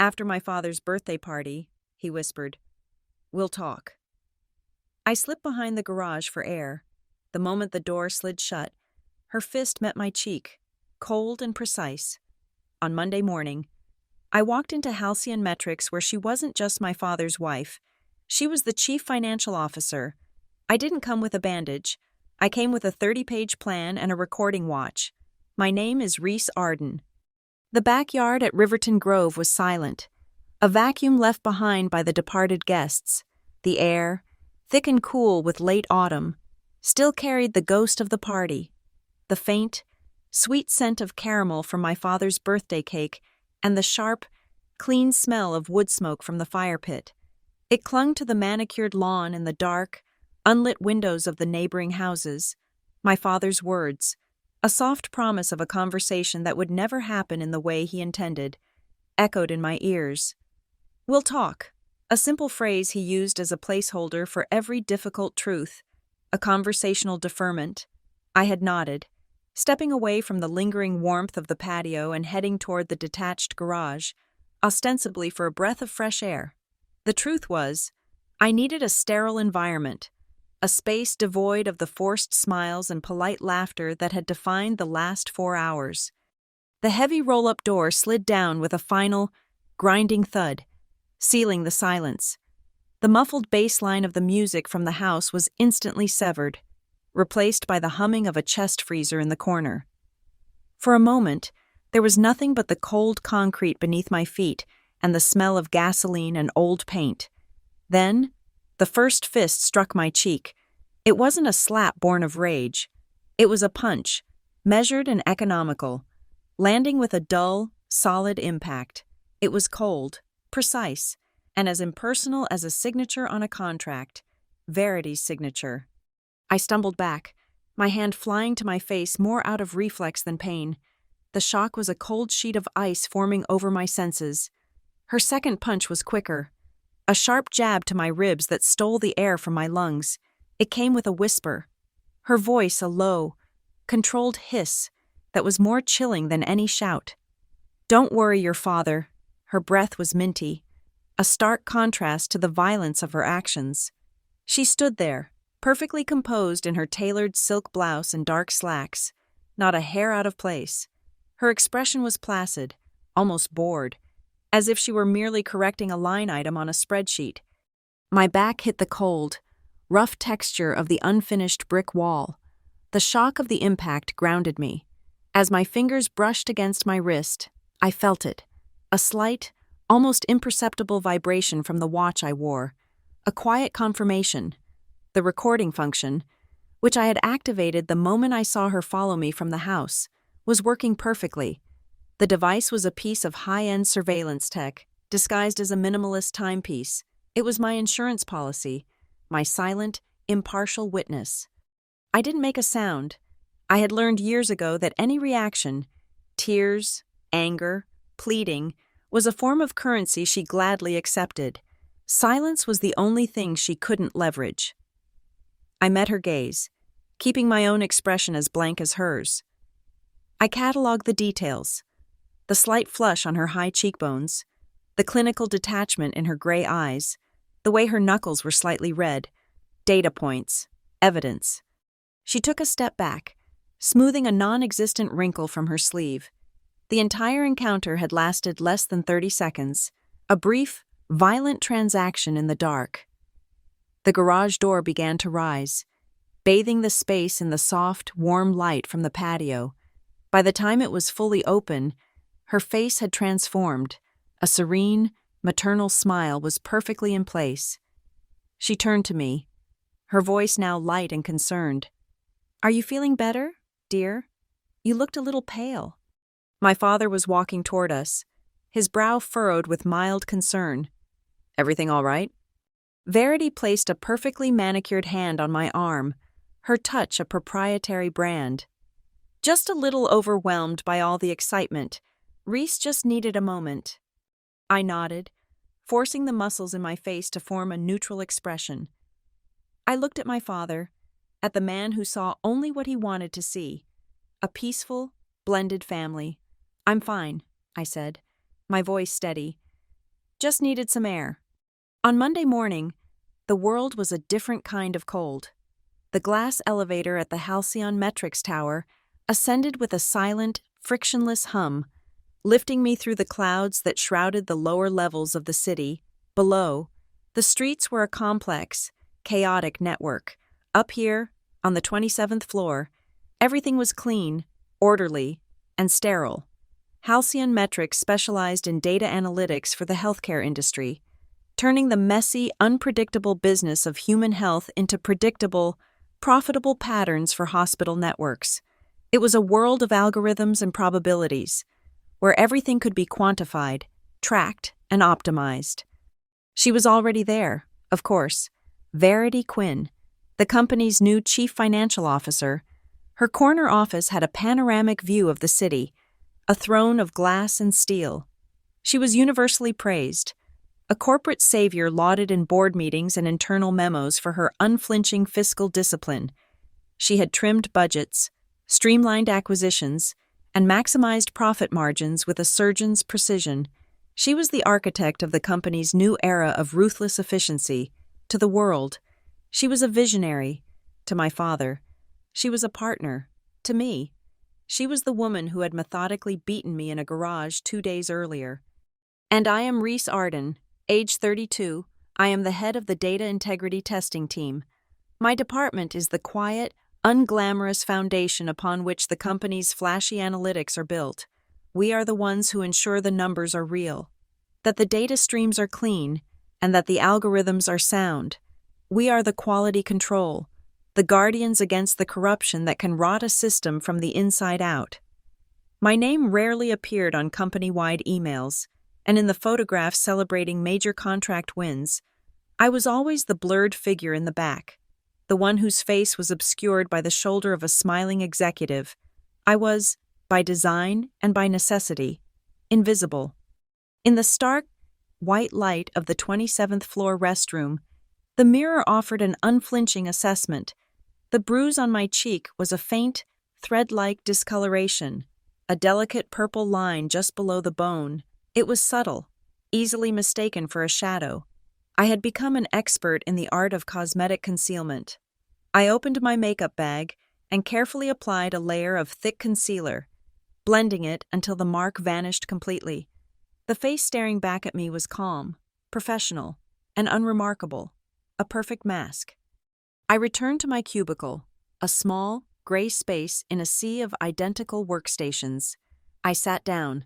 After my father's birthday party, he whispered, "We'll talk." I slipped behind the garage for air. The moment the door slid shut, her fist met my cheek, cold and precise. On Monday morning, I walked into Halcyon Metrics where she wasn't just my father's wife. She was the chief financial officer. I didn't come with a bandage. I came with a 30-page plan and a recording watch. My name is Reese Arden. The backyard at Riverton Grove was silent, a vacuum left behind by the departed guests. The air, thick and cool with late autumn, still carried the ghost of the party. The faint, sweet scent of caramel from my father's birthday cake and the sharp, clean smell of wood smoke from the fire pit. It clung to the manicured lawn and the dark, unlit windows of the neighboring houses. My father's words, a soft promise of a conversation that would never happen in the way he intended, echoed in my ears. "We'll talk," a simple phrase he used as a placeholder for every difficult truth, a conversational deferment. I had nodded, stepping away from the lingering warmth of the patio and heading toward the detached garage, ostensibly for a breath of fresh air. The truth was, I needed a sterile environment, a space devoid of the forced smiles and polite laughter that had defined the last 4 hours. The heavy roll-up door slid down with a final, grinding thud, sealing the silence. The muffled bass line of the music from the house was instantly severed, replaced by the humming of a chest freezer in the corner. For a moment, there was nothing but the cold concrete beneath my feet and the smell of gasoline and old paint. Then, the first fist struck my cheek. It wasn't a slap born of rage. It was a punch, measured and economical, landing with a dull, solid impact. It was cold, precise, and as impersonal as a signature on a contract, Verity's signature. I stumbled back, my hand flying to my face more out of reflex than pain. The shock was a cold sheet of ice forming over my senses. Her second punch was quicker, a sharp jab to my ribs that stole the air from my lungs. It came with a whisper, her voice a low, controlled hiss that was more chilling than any shout. "Don't worry your father." Her breath was minty, a stark contrast to the violence of her actions. She stood there, perfectly composed in her tailored silk blouse and dark slacks, not a hair out of place. Her expression was placid, almost bored, as if she were merely correcting a line item on a spreadsheet. My back hit the cold, rough texture of the unfinished brick wall. The shock of the impact grounded me. As my fingers brushed against my wrist, I felt it, a slight, almost imperceptible vibration from the watch I wore, a quiet confirmation. The recording function, which I had activated the moment I saw her follow me from the house, was working perfectly. The device was a piece of high-end surveillance tech, disguised as a minimalist timepiece. It was my insurance policy, my silent, impartial witness. I didn't make a sound. I had learned years ago that any reaction, tears, anger, pleading, was a form of currency she gladly accepted. Silence was the only thing she couldn't leverage. I met her gaze, keeping my own expression as blank as hers. I cataloged the details. The slight flush on her high cheekbones, the clinical detachment in her gray eyes, the way her knuckles were slightly red, data points, evidence. She took a step back, smoothing a non-existent wrinkle from her sleeve. The entire encounter had lasted less than 30 seconds, a brief, violent transaction in the dark. The garage door began to rise, bathing the space in the soft, warm light from the patio. By the time it was fully open, her face had transformed. A serene, maternal smile was perfectly in place. She turned to me, her voice now light and concerned. "Are you feeling better, dear? You looked a little pale." My father was walking toward us, his brow furrowed with mild concern. "Everything all right?" Verity placed a perfectly manicured hand on my arm, her touch a proprietary brand. "Just a little overwhelmed by all the excitement. Reese just needed a moment." I nodded, forcing the muscles in my face to form a neutral expression. I looked at my father, at the man who saw only what he wanted to see, a peaceful, blended family. "I'm fine," I said, my voice steady. Just needed some air. On Monday morning, the world was a different kind of cold. The glass elevator at the Halcyon Metrics Tower ascended with a silent, frictionless hum, lifting me through the clouds that shrouded the lower levels of the city. Below, the streets were a complex, chaotic network. Up here, on the 27th floor, everything was clean, orderly, and sterile. Halcyon Metrics specialized in data analytics for the healthcare industry, turning the messy, unpredictable business of human health into predictable, profitable patterns for hospital networks. It was a world of algorithms and probabilities, where everything could be quantified, tracked, and optimized. She was already there, of course, Verity Quinn, the company's new chief financial officer. Her corner office had a panoramic view of the city, a throne of glass and steel. She was universally praised, a corporate savior lauded in board meetings and internal memos for her unflinching fiscal discipline. She had trimmed budgets, streamlined acquisitions, and maximized profit margins with a surgeon's precision. She was the architect of the company's new era of ruthless efficiency. To the world, she was a visionary. To my father, she was a partner. To me, she was the woman who had methodically beaten me in a garage 2 days earlier. And I am Reese Arden, age 32. I am the head of the data integrity testing team. My department is the quiet, unglamorous foundation upon which the company's flashy analytics are built. We are the ones who ensure the numbers are real, that the data streams are clean, and that the algorithms are sound. We are the quality control, the guardians against the corruption that can rot a system from the inside out. My name rarely appeared on company-wide emails, and in the photographs celebrating major contract wins, I was always the blurred figure in the back, the one whose face was obscured by the shoulder of a smiling executive. I was, by design and by necessity, invisible. In the stark, white light of the 27th floor restroom, the mirror offered an unflinching assessment. The bruise on my cheek was a faint, thread-like discoloration, a delicate purple line just below the bone. It was subtle, easily mistaken for a shadow. I had become an expert in the art of cosmetic concealment. I opened my makeup bag and carefully applied a layer of thick concealer, blending it until the mark vanished completely. The face staring back at me was calm, professional, and unremarkable, a perfect mask. I returned to my cubicle, a small, gray space in a sea of identical workstations. I sat down,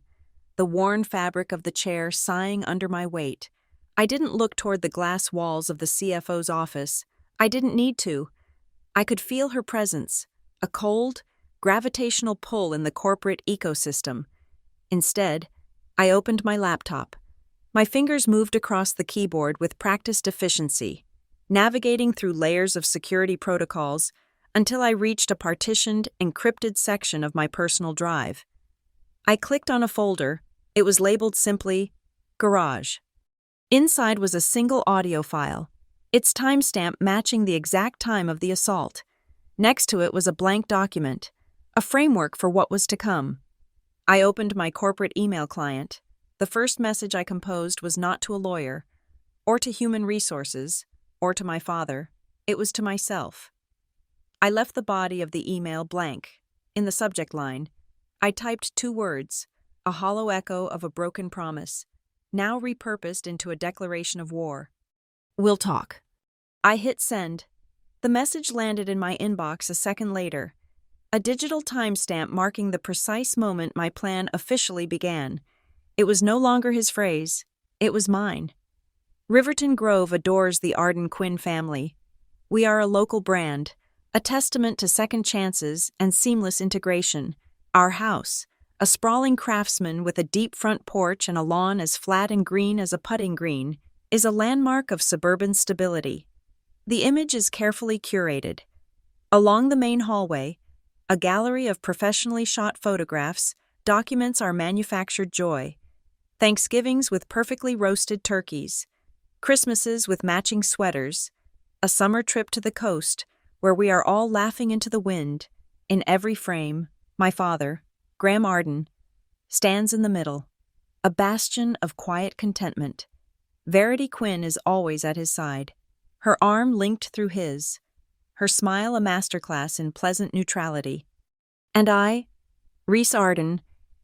the worn fabric of the chair sighing under my weight. I didn't look toward the glass walls of the CFO's office. I didn't need to. I could feel her presence, a cold, gravitational pull in the corporate ecosystem. Instead, I opened my laptop. My fingers moved across the keyboard with practiced efficiency, navigating through layers of security protocols until I reached a partitioned, encrypted section of my personal drive. I clicked on a folder. It was labeled simply, Garage. Inside was a single audio file, its timestamp matching the exact time of the assault. Next to it was a blank document, a framework for what was to come. I opened my corporate email client. The first message I composed was not to a lawyer, or to human resources, or to my father. It was to myself. I left the body of the email blank. In the subject line, I typed 2 words, a hollow echo of a broken promise, now repurposed into a declaration of war. We'll talk. I hit send. The message landed in my inbox a second later, a digital timestamp marking the precise moment my plan officially began. It was no longer his phrase, it was mine. Riverton Grove adores the Arden Quinn family. We are a local brand, a testament to second chances and seamless integration. Our house, a sprawling craftsman with a deep front porch and a lawn as flat and green as a putting green, is a landmark of suburban stability. The image is carefully curated. Along the main hallway, a gallery of professionally shot photographs documents our manufactured joy. Thanksgivings with perfectly roasted turkeys, Christmases with matching sweaters, a summer trip to the coast where we are all laughing into the wind. In every frame, my father, Graham Arden, stands in the middle, a bastion of quiet contentment. Verity Quinn is always at his side, her arm linked through his, her smile a masterclass in pleasant neutrality. And I, Rhys Arden,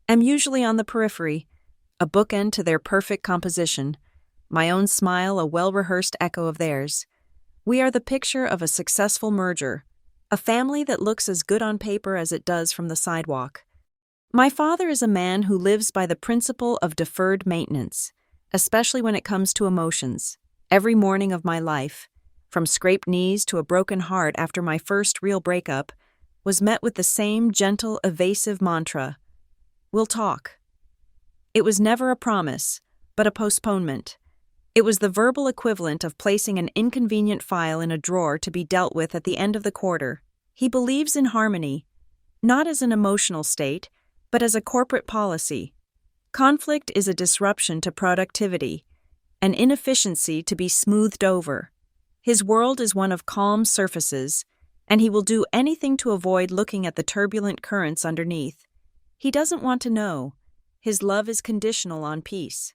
am usually on the periphery, a bookend to their perfect composition, my own smile a well-rehearsed echo of theirs. We are the picture of a successful merger, a family that looks as good on paper as it does from the sidewalk. My father is a man who lives by the principle of deferred maintenance, especially when it comes to emotions. Every morning of my life, from scraped knees to a broken heart after my first real breakup, was met with the same gentle, evasive mantra: "We'll talk." It was never a promise, but a postponement. It was the verbal equivalent of placing an inconvenient file in a drawer to be dealt with at the end of the quarter. He believes in harmony, not as an emotional state, but as a corporate policy. Conflict is a disruption to productivity, an inefficiency to be smoothed over. His world is one of calm surfaces, and he will do anything to avoid looking at the turbulent currents underneath. He doesn't want to know. His love is conditional on peace.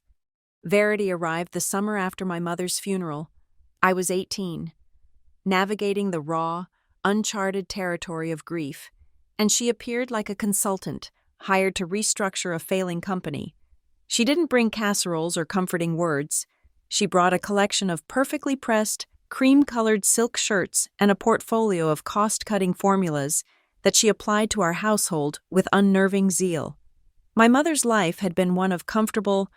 Verity arrived the summer after my mother's funeral. I was 18, navigating the raw, uncharted territory of grief, and she appeared like a consultant, hired to restructure a failing company. She didn't bring casseroles or comforting words. She brought a collection of perfectly pressed, cream-colored silk shirts and a portfolio of cost-cutting formulas that she applied to our household with unnerving zeal. My mother's life had been one of comfortable,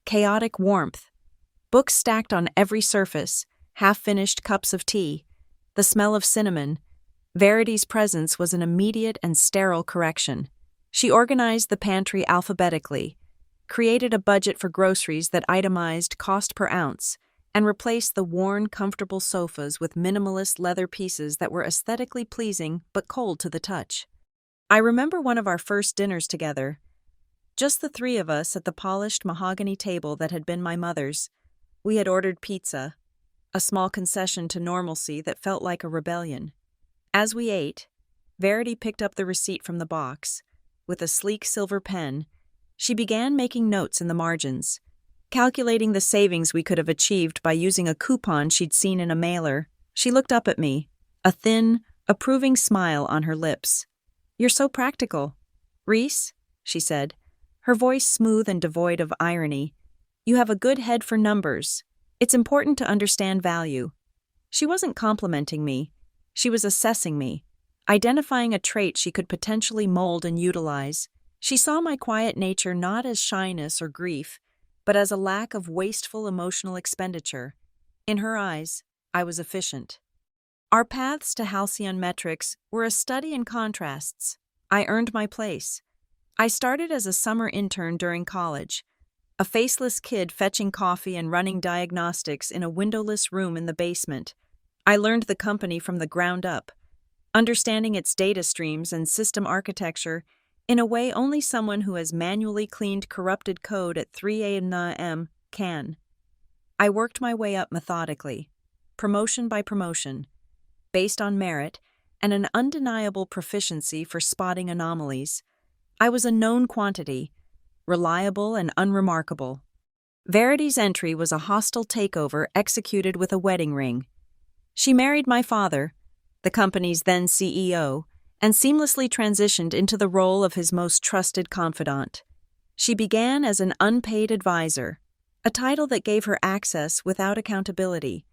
chaotic warmth. Books stacked on every surface, half-finished cups of tea, the smell of cinnamon. Verity's presence was an immediate and sterile correction. She organized the pantry alphabetically, created a budget for groceries that itemized cost per ounce, and replaced the worn, comfortable sofas with minimalist leather pieces that were aesthetically pleasing but cold to the touch. I remember one of our first dinners together, just the three of us at the polished mahogany table that had been my mother's. We had ordered pizza, a small concession to normalcy that felt like a rebellion. As we ate, Verity picked up the receipt from the box. With a sleek silver pen, she began making notes in the margins, calculating the savings we could have achieved by using a coupon she'd seen in a mailer. She looked up at me, a thin, approving smile on her lips. "You're so practical, Rhys," she said, her voice smooth and devoid of irony. "You have a good head for numbers. It's important to understand value." She wasn't complimenting me. She was assessing me, identifying a trait she could potentially mold and utilize. She saw my quiet nature not as shyness or grief, but as a lack of wasteful emotional expenditure. In her eyes, I was efficient. Our paths to halcyon metrics were a study in contrasts. I earned my place. I started as a summer intern during college, a faceless kid fetching coffee and running diagnostics in a windowless room in the basement. I learned the company from the ground up, understanding its data streams and system architecture in a way only someone who has manually cleaned corrupted code at 3 a.m. can. I worked my way up methodically, promotion by promotion, based on merit and an undeniable proficiency for spotting anomalies. I was a known quantity, reliable and unremarkable. Verity's entry was a hostile takeover executed with a wedding ring. She married my father, the company's then CEO, and seamlessly transitioned into the role of his most trusted confidant. She began as an unpaid advisor, a title that gave her access without accountability.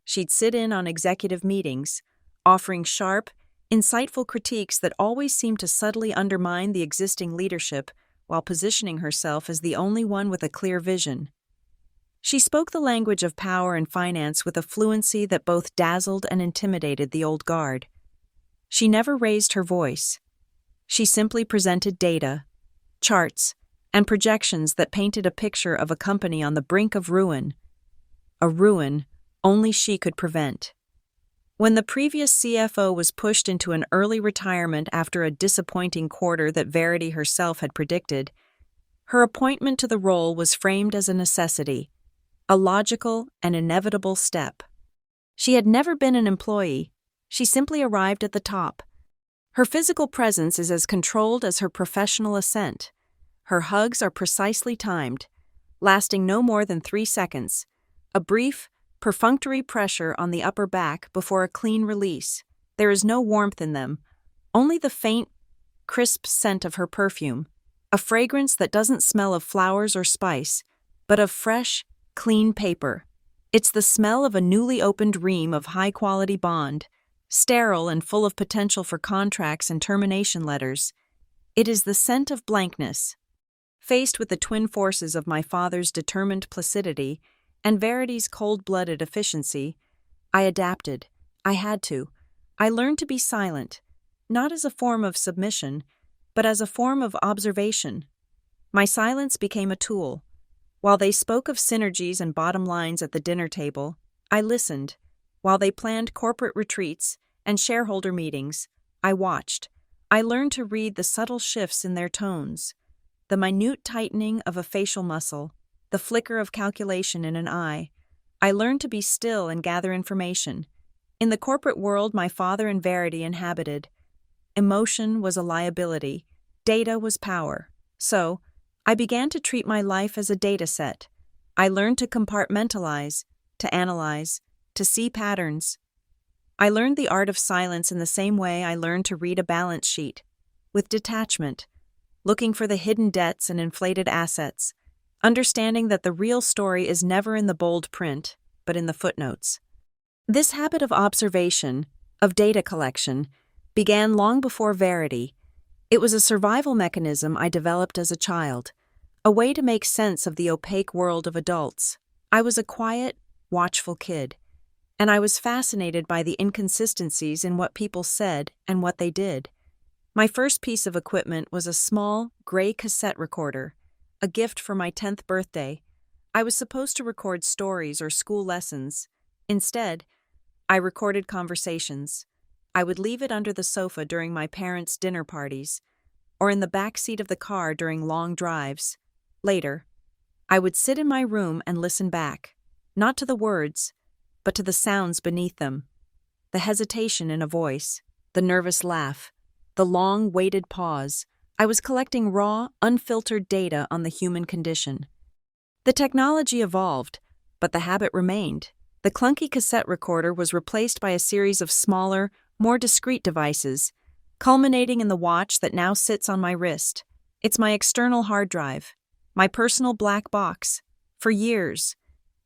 She'd sit in on executive meetings, offering sharp, insightful critiques that always seemed to subtly undermine the existing leadership while positioning herself as the only one with a clear vision. She spoke the language of power and finance with a fluency that both dazzled and intimidated the old guard. She never raised her voice. She simply presented data, charts, and projections that painted a picture of a company on the brink of ruin, a ruin only she could prevent. When the previous CFO was pushed into an early retirement after a disappointing quarter that Verity herself had predicted, her appointment to the role was framed as a necessity, a logical and inevitable step. She had never been an employee. She simply arrived at the top. Her physical presence is as controlled as her professional ascent. Her hugs are precisely timed, lasting no more than 3 seconds, A brief, perfunctory pressure on the upper back before a clean release. There is no warmth in them, only the faint, crisp scent of her perfume, a fragrance that doesn't smell of flowers or spice, but of fresh, clean paper. It's the smell of a newly opened ream of high-quality bond, sterile and full of potential for contracts and termination letters. It is the scent of blankness. Faced with the twin forces of my father's determined placidity and Verity's cold-blooded efficiency, I adapted. I had to. I learned to be silent, not as a form of submission, but as a form of observation. My silence became a tool. While they spoke of synergies and bottom lines at the dinner table, I listened. While they planned corporate retreats and shareholder meetings, I watched. I learned to read the subtle shifts in their tones, the minute tightening of a facial muscle, the flicker of calculation in an eye. I learned to be still and gather information. In the corporate world my father and Verity inhabited, emotion was a liability, data was power. So, I began to treat my life as a data set. I learned to compartmentalize, to analyze, to see patterns. I learned the art of silence in the same way I learned to read a balance sheet, with detachment, looking for the hidden debts and inflated assets, understanding that the real story is never in the bold print, but in the footnotes. This habit of observation, of data collection, began long before Verity. It was a survival mechanism I developed as a child, a way to make sense of the opaque world of adults. I was a quiet, watchful kid, and I was fascinated by the inconsistencies in what people said and what they did. My first piece of equipment was a small, gray cassette recorder, a gift for my 10th birthday. I was supposed to record stories or school lessons. Instead, I recorded conversations. I would leave it under the sofa during my parents' dinner parties, or in the back seat of the car during long drives. Later, I would sit in my room and listen back, not to the words, but to the sounds beneath them. The hesitation in a voice, the nervous laugh, the long, waited pause. I was collecting raw, unfiltered data on the human condition. The technology evolved, but the habit remained. The clunky cassette recorder was replaced by a series of smaller, more discreet devices, culminating in the watch that now sits on my wrist. It's my external hard drive, my personal black box. For years,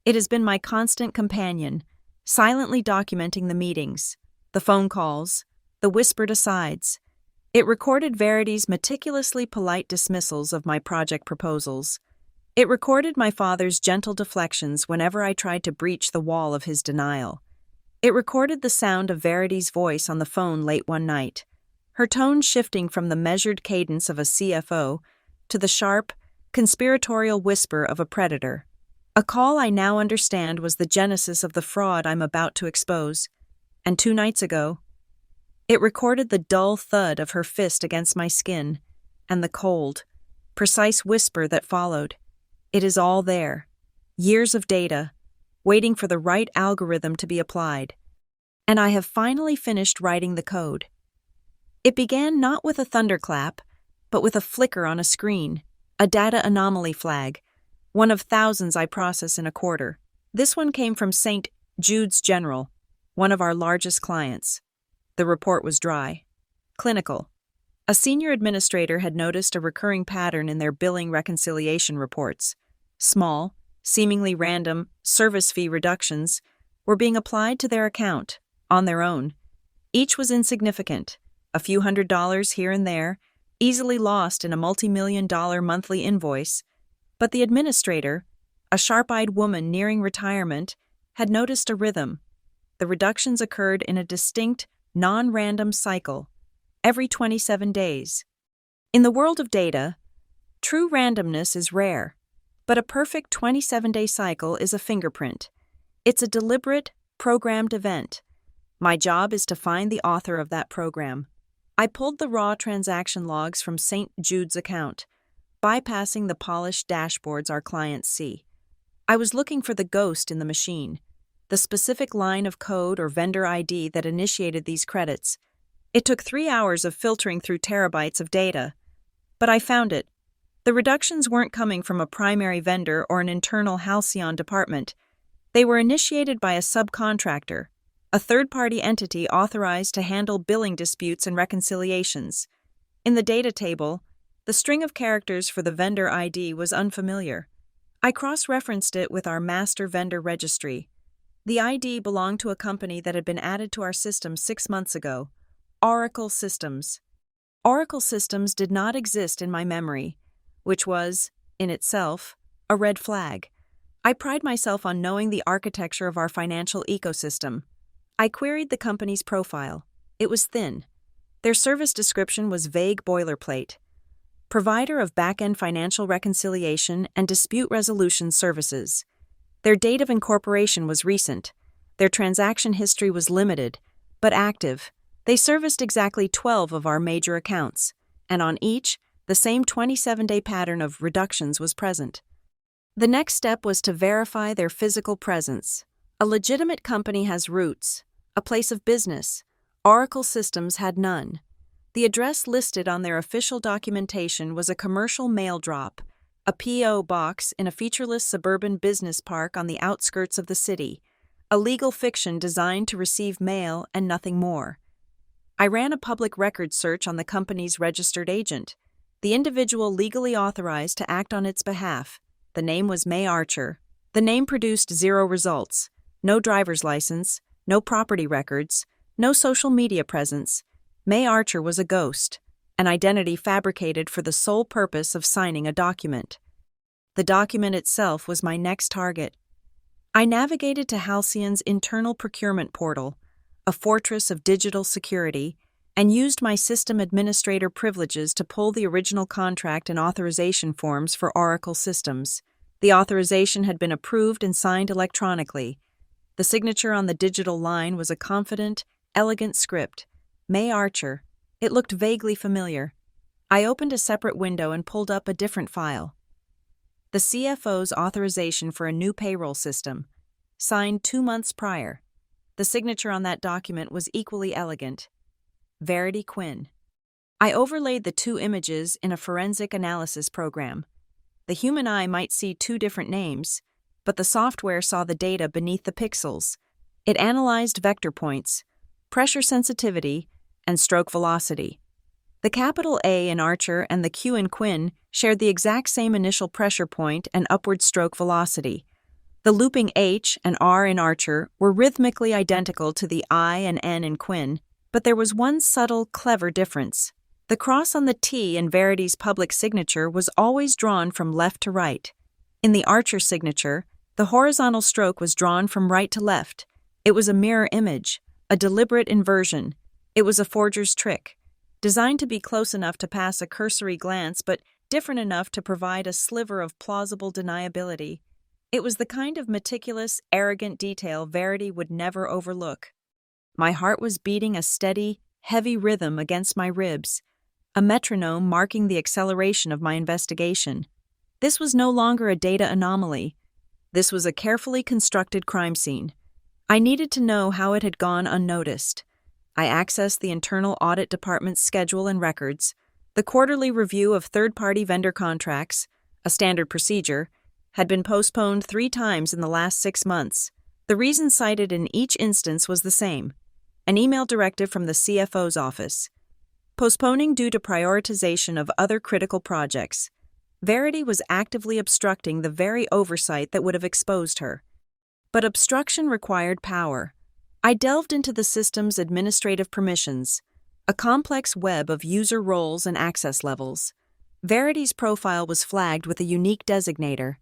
it has been my constant companion, silently documenting the meetings, the phone calls, the whispered asides. It recorded Verity's meticulously polite dismissals of my project proposals. It recorded my father's gentle deflections whenever I tried to breach the wall of his denial. It recorded the sound of Verity's voice on the phone late one night, her tone shifting from the measured cadence of a CFO to the sharp, conspiratorial whisper of a predator. A call I now understand was the genesis of the fraud I'm about to expose. And 2 nights ago, it recorded the dull thud of her fist against my skin, and the cold, precise whisper that followed. It is all there. Years of data, waiting for the right algorithm to be applied. And I have finally finished writing the code. It began not with a thunderclap, but with a flicker on a screen, a data anomaly flag, one of thousands I process in a quarter. This one came from St. Jude's General, one of our largest clients. The report was dry, clinical. A senior administrator had noticed a recurring pattern in their billing reconciliation reports. Small, seemingly random, service fee reductions were being applied to their account, on their own. Each was insignificant, a few $100s here and there, easily lost in a multi-million-dollar monthly invoice. But the administrator, a sharp-eyed woman nearing retirement, had noticed a rhythm. The reductions occurred in a distinct, non-random cycle, every 27 days. In the world of data, true randomness is rare, but a perfect 27-day cycle is a fingerprint. It's a deliberate, programmed event. My job is to find the author of that program. I pulled the raw transaction logs from St. Jude's account, bypassing the polished dashboards our clients see. I was looking for the ghost in the machine, the specific line of code or vendor ID that initiated these credits. It took 3 hours of filtering through terabytes of data. But I found it. The reductions weren't coming from a primary vendor or an internal halcyon department. They were initiated by a subcontractor, a third-party entity authorized to handle billing disputes and reconciliations. In the data table, the string of characters for the vendor ID was unfamiliar. I cross-referenced it with our master vendor registry. The ID belonged to a company that had been added to our system 6 months ago, Oracle Systems. Oracle Systems did not exist in my memory, which was, in itself, a red flag. I pride myself on knowing the architecture of our financial ecosystem. I queried the company's profile. It was thin. Their service description was vague boilerplate. Provider of back-end financial reconciliation and dispute resolution services. Their date of incorporation was recent. Their transaction history was limited, but active. They serviced exactly 12 of our major accounts, and on each, the same 27-day pattern of reductions was present. The next step was to verify their physical presence. A legitimate company has roots, a place of business. Oracle Systems had none. The address listed on their official documentation was a commercial mail drop, a P.O. box in a featureless suburban business park on the outskirts of the city, a legal fiction designed to receive mail and nothing more. I ran a public records search on the company's registered agent, the individual legally authorized to act on its behalf. The name was May Archer. The name produced 0 results, no driver's license, no property records, no social media presence. May Archer was a ghost, an identity fabricated for the sole purpose of signing a document. The document itself was my next target. I navigated to Halcyon's internal procurement portal, a fortress of digital security, and used my system administrator privileges to pull the original contract and authorization forms for Oracle Systems. The authorization had been approved and signed electronically. The signature on the digital line was a confident, elegant script. May Archer. It looked vaguely familiar. I opened a separate window and pulled up a different file. The CFO's authorization for a new payroll system, signed 2 months prior. The signature on that document was equally elegant. Verity Quinn. I overlaid the 2 images in a forensic analysis program. The human eye might see 2 different names, but the software saw the data beneath the pixels. It analyzed vector points, pressure sensitivity, and stroke velocity. The capital A in Archer and the Q in Quinn shared the exact same initial pressure point and upward stroke velocity. The looping H and R in Archer were rhythmically identical to the I and N in Quinn, but there was one subtle, clever difference. The cross on the T in Verity's public signature was always drawn from left to right. In the Archer signature, the horizontal stroke was drawn from right to left. It was a mirror image, a deliberate inversion. It was a forger's trick, designed to be close enough to pass a cursory glance but different enough to provide a sliver of plausible deniability. It was the kind of meticulous, arrogant detail Verity would never overlook. My heart was beating a steady, heavy rhythm against my ribs, a metronome marking the acceleration of my investigation. This was no longer a data anomaly. This was a carefully constructed crime scene. I needed to know how it had gone unnoticed. I accessed the internal audit department's schedule and records. The quarterly review of third-party vendor contracts, a standard procedure, had been postponed 3 times in the last 6 months. The reason cited in each instance was the same: an email directive from the CFO's office. Postponing due to prioritization of other critical projects. Verity was actively obstructing the very oversight that would have exposed her. But obstruction required power. I delved into the system's administrative permissions, a complex web of user roles and access levels. Verity's profile was flagged with a unique designator.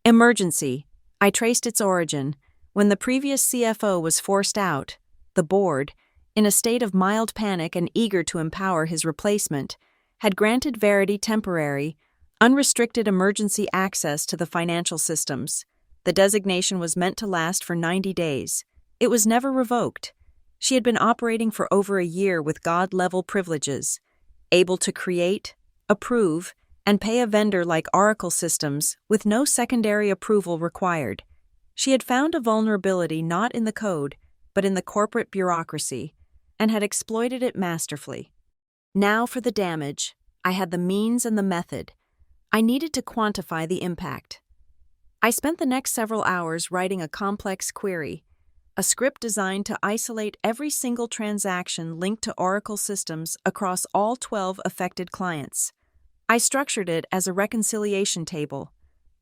Emergency. I traced its origin. When the previous CFO was forced out, the board, in a state of mild panic and eager to empower his replacement, had granted Verity temporary, unrestricted emergency access to the financial systems. The designation was meant to last for 90 days. It was never revoked. She had been operating for over a year with God-level privileges, able to create, approve, and pay a vendor like Oracle Systems with no secondary approval required. She had found a vulnerability not in the code, but in the corporate bureaucracy, and had exploited it masterfully. Now for the damage. I had the means and the method. I needed to quantify the impact. I spent the next several hours writing a complex query, a script designed to isolate every single transaction linked to Oracle systems across all 12 affected clients. I structured it as a reconciliation table,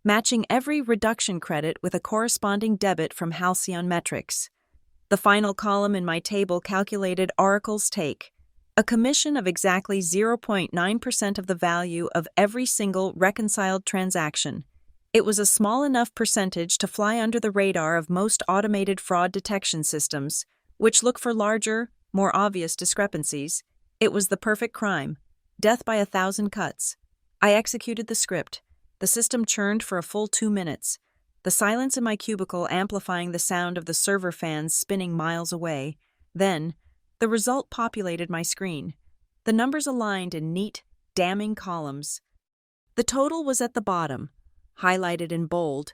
matching every reduction credit with a corresponding debit from Halcyon metrics. The final column in my table calculated Oracle's take, a commission of exactly 0.9% of the value of every single reconciled transaction. It was a small enough percentage to fly under the radar of most automated fraud detection systems, which look for larger, more obvious discrepancies. It was the perfect crime, death by 1,000 cuts. I executed the script. The system churned for a full 2 minutes, the silence in my cubicle amplifying the sound of the server fans spinning miles away. Then, the result populated my screen. The numbers aligned in neat, damning columns. The total was at the bottom, highlighted in bold.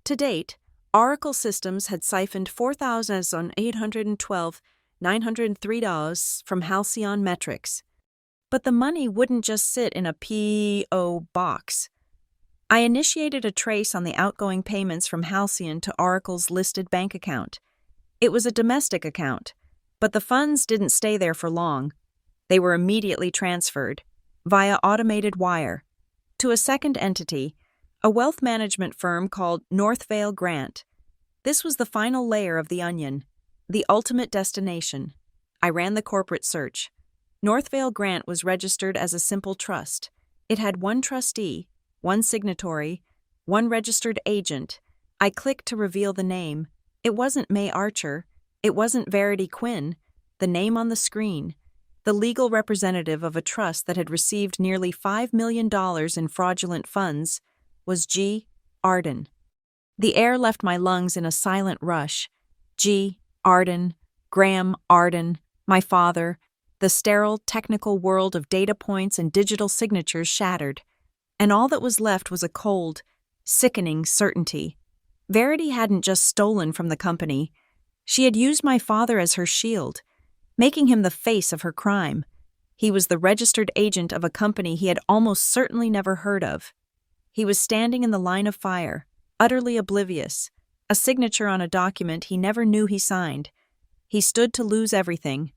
To date, Oracle systems had siphoned $4,812,903 from Halcyon metrics. But the money wouldn't just sit in a P.O. box. I initiated a trace on the outgoing payments from Halcyon to Oracle's listed bank account. It was a domestic account, but the funds didn't stay there for long. They were immediately transferred, via automated wire, to a second entity, a wealth management firm called Northvale Grant. This was the final layer of the onion, the ultimate destination. I ran the corporate search. Northvale Grant was registered as a simple trust. It had one trustee, one signatory, one registered agent. I clicked to reveal the name. It wasn't May Archer. It wasn't Verity Quinn. The name on the screen, the legal representative of a trust that had received nearly $5 million in fraudulent funds, was G. Arden. The air left my lungs in a silent rush. G. Arden, Graham Arden, my father. The sterile, technical world of data points and digital signatures shattered, and all that was left was a cold, sickening certainty. Verity hadn't just stolen from the company. She had used my father as her shield, making him the face of her crime. He was the registered agent of a company he had almost certainly never heard of. He was standing in the line of fire, utterly oblivious, a signature on a document he never knew he signed. He stood to lose everything.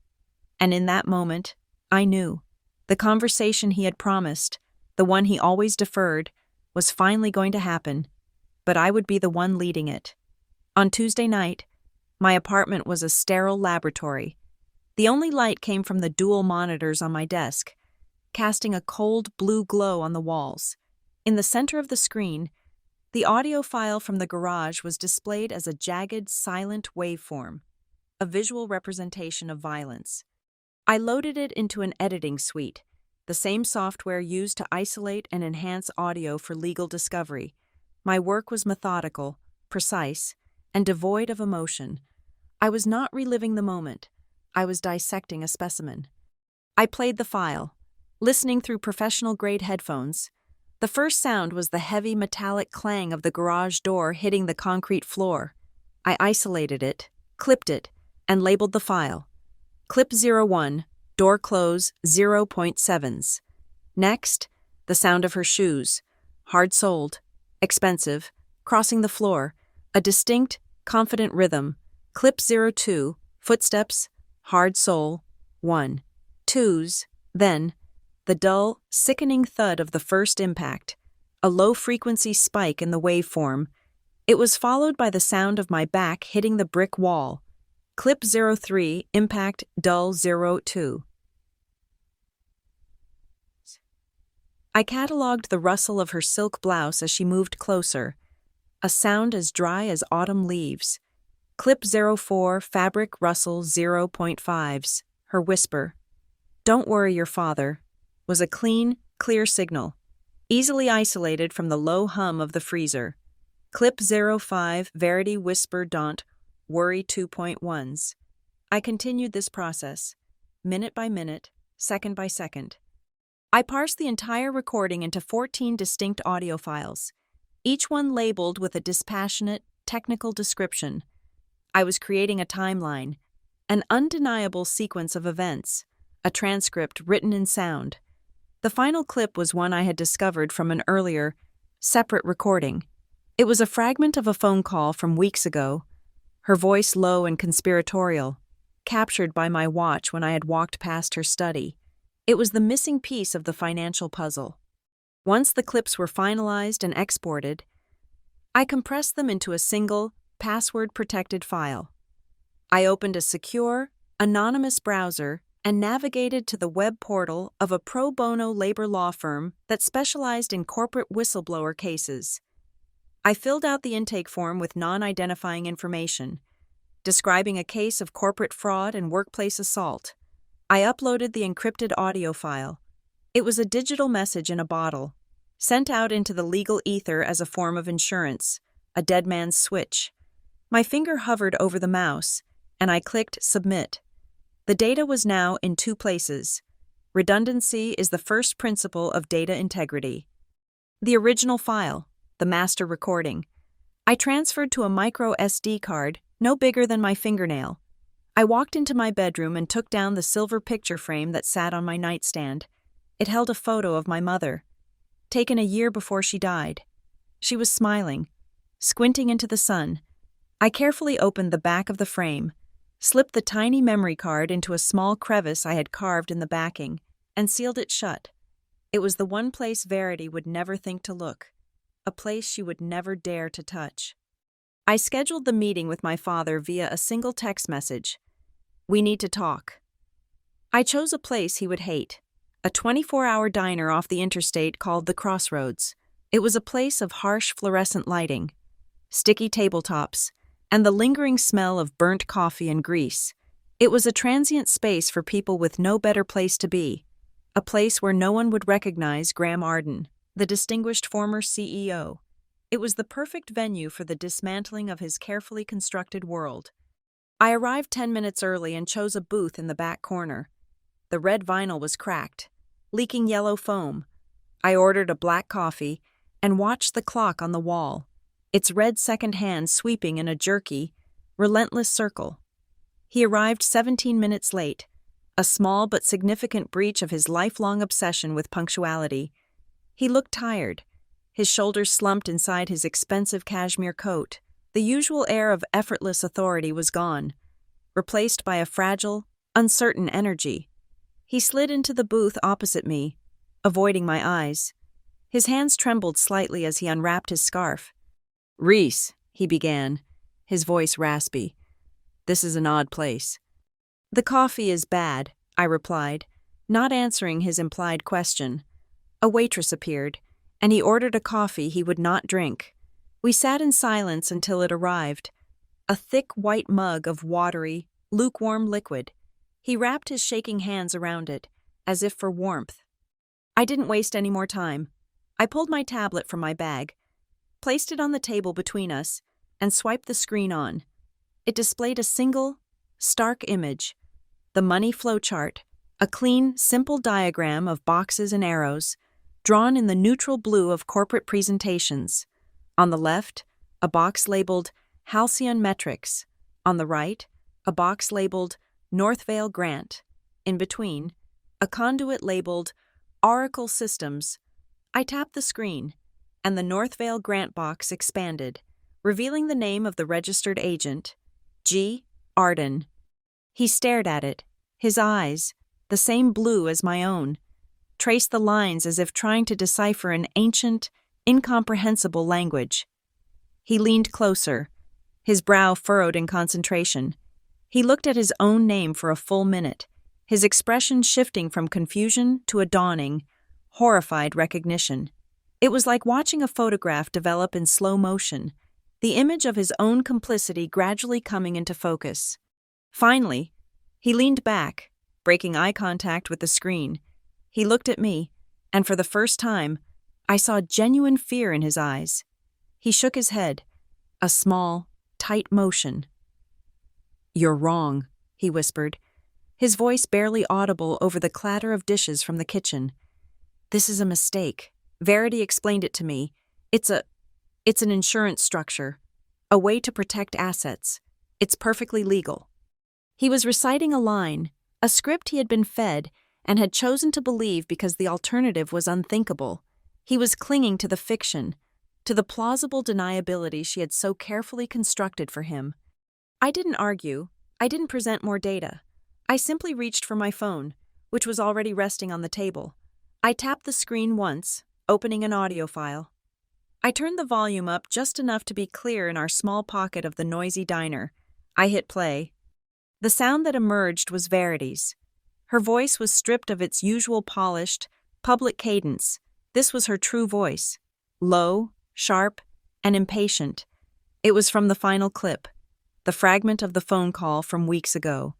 And in that moment, I knew. The conversation he had promised, the one he always deferred, was finally going to happen, but I would be the one leading it. On Tuesday night, my apartment was a sterile laboratory. The only light came from the dual monitors on my desk, casting a cold blue glow on the walls. In the center of the screen, the audio file from the garage was displayed as a jagged, silent waveform, a visual representation of violence. I loaded it into an editing suite, the same software used to isolate and enhance audio for legal discovery. My work was methodical, precise, and devoid of emotion. I was not reliving the moment. I was dissecting a specimen. I played the file, listening through professional-grade headphones. The first sound was the heavy metallic clang of the garage door hitting the concrete floor. I isolated it, clipped it, and labeled the file. Clip 01, door close 0.7s. Next, the sound of her shoes, hard-soled, expensive, crossing the floor, a distinct, confident rhythm. Clip 02, footsteps, hard sole, 1. 2s, then, the dull, sickening thud of the first impact, a low-frequency spike in the waveform. It was followed by the sound of my back hitting the brick wall. Clip 03, impact dull 02. I catalogued the rustle of her silk blouse as she moved closer, a sound as dry as autumn leaves. Clip 04, fabric rustle 0.5s, her whisper. "Don't worry your father," was a clean, clear signal, easily isolated from the low hum of the freezer. Clip 05, Verity whisper daunt, worry 2.1s. I continued this process, minute by minute, second by second. I parsed the entire recording into 14 distinct audio files, each one labeled with a dispassionate, technical description. I was creating a timeline, an undeniable sequence of events, a transcript written in sound. The final clip was one I had discovered from an earlier, separate recording. It was a fragment of a phone call from weeks ago, her voice low and conspiratorial, captured by my watch when I had walked past her study. It was the missing piece of the financial puzzle. Once the clips were finalized and exported, I compressed them into a single, password-protected file. I opened a secure, anonymous browser and navigated to the web portal of a pro bono labor law firm that specialized in corporate whistleblower cases. I filled out the intake form with non-identifying information, describing a case of corporate fraud and workplace assault. I uploaded the encrypted audio file. It was a digital message in a bottle, sent out into the legal ether as a form of insurance, a dead man's switch. My finger hovered over the mouse, and I clicked Submit. The data was now in two places. Redundancy is the first principle of data integrity. The original file, the master recording, I transferred to a micro SD card no bigger than my fingernail. I walked into my bedroom and took down the silver picture frame that sat on my nightstand. It held a photo of my mother, taken a year before she died. She was smiling, squinting into the sun. I carefully opened the back of the frame, slipped the tiny memory card into a small crevice I had carved in the backing, and sealed it shut. It was the one place Verity would never think to look, a place she would never dare to touch. I scheduled the meeting with my father via a single text message. We need to talk. I chose a place he would hate, a 24-hour diner off the interstate called the Crossroads. It was a place of harsh fluorescent lighting, sticky tabletops, and the lingering smell of burnt coffee and grease. It was a transient space for people with no better place to be, a place where no one would recognize Graham Arden, the distinguished former CEO. It was the perfect venue for the dismantling of his carefully constructed world. I arrived 10 minutes early and chose a booth in the back corner. The red vinyl was cracked, leaking yellow foam. I ordered a black coffee and watched the clock on the wall, its red second hand sweeping in a jerky, relentless circle. He arrived 17 minutes late, a small but significant breach of his lifelong obsession with punctuality. He looked tired, his shoulders slumped inside his expensive cashmere coat. The usual air of effortless authority was gone, replaced by a fragile, uncertain energy. He slid into the booth opposite me, avoiding my eyes. His hands trembled slightly as he unwrapped his scarf. "Reese," he began, his voice raspy. "This is an odd place." "The coffee is bad," I replied, not answering his implied question. A waitress appeared, and he ordered a coffee he would not drink. We sat in silence until it arrived, a thick white mug of watery, lukewarm liquid. He wrapped his shaking hands around it, as if for warmth. I didn't waste any more time. I pulled my tablet from my bag, placed it on the table between us, and swiped the screen on. It displayed a single, stark image, the money flowchart, a clean, simple diagram of boxes and arrows, drawn in the neutral blue of corporate presentations. On the left, a box labeled Halcyon Metrics. On the right, a box labeled Northvale Grant. In between, a conduit labeled Oracle Systems. I tapped the screen, and the Northvale Grant box expanded, revealing the name of the registered agent, G. Arden. He stared at it, his eyes, the same blue as my own, traced the lines as if trying to decipher an ancient, incomprehensible language. He leaned closer, his brow furrowed in concentration. He looked at his own name for a full minute, his expression shifting from confusion to a dawning, horrified recognition. It was like watching a photograph develop in slow motion, the image of his own complicity gradually coming into focus. Finally, he leaned back, breaking eye contact with the screen. He looked at me, and for the first time, I saw genuine fear in his eyes. He shook his head, a small, tight motion. "You're wrong," he whispered, his voice barely audible over the clatter of dishes from the kitchen. "This is a mistake. Verity explained it to me. It's an insurance structure, a way to protect assets. It's perfectly legal." He was reciting a line, a script he had been fed and had chosen to believe because the alternative was unthinkable. He was clinging to the fiction, to the plausible deniability she had so carefully constructed for him. I didn't argue. I didn't present more data. I simply reached for my phone, which was already resting on the table. I tapped the screen once, opening an audio file. I turned the volume up just enough to be clear in our small pocket of the noisy diner. I hit play. The sound that emerged was Verity's. Her voice was stripped of its usual polished, public cadence. This was her true voice. Low, sharp, and impatient. It was from the final clip, the fragment of the phone call from weeks ago.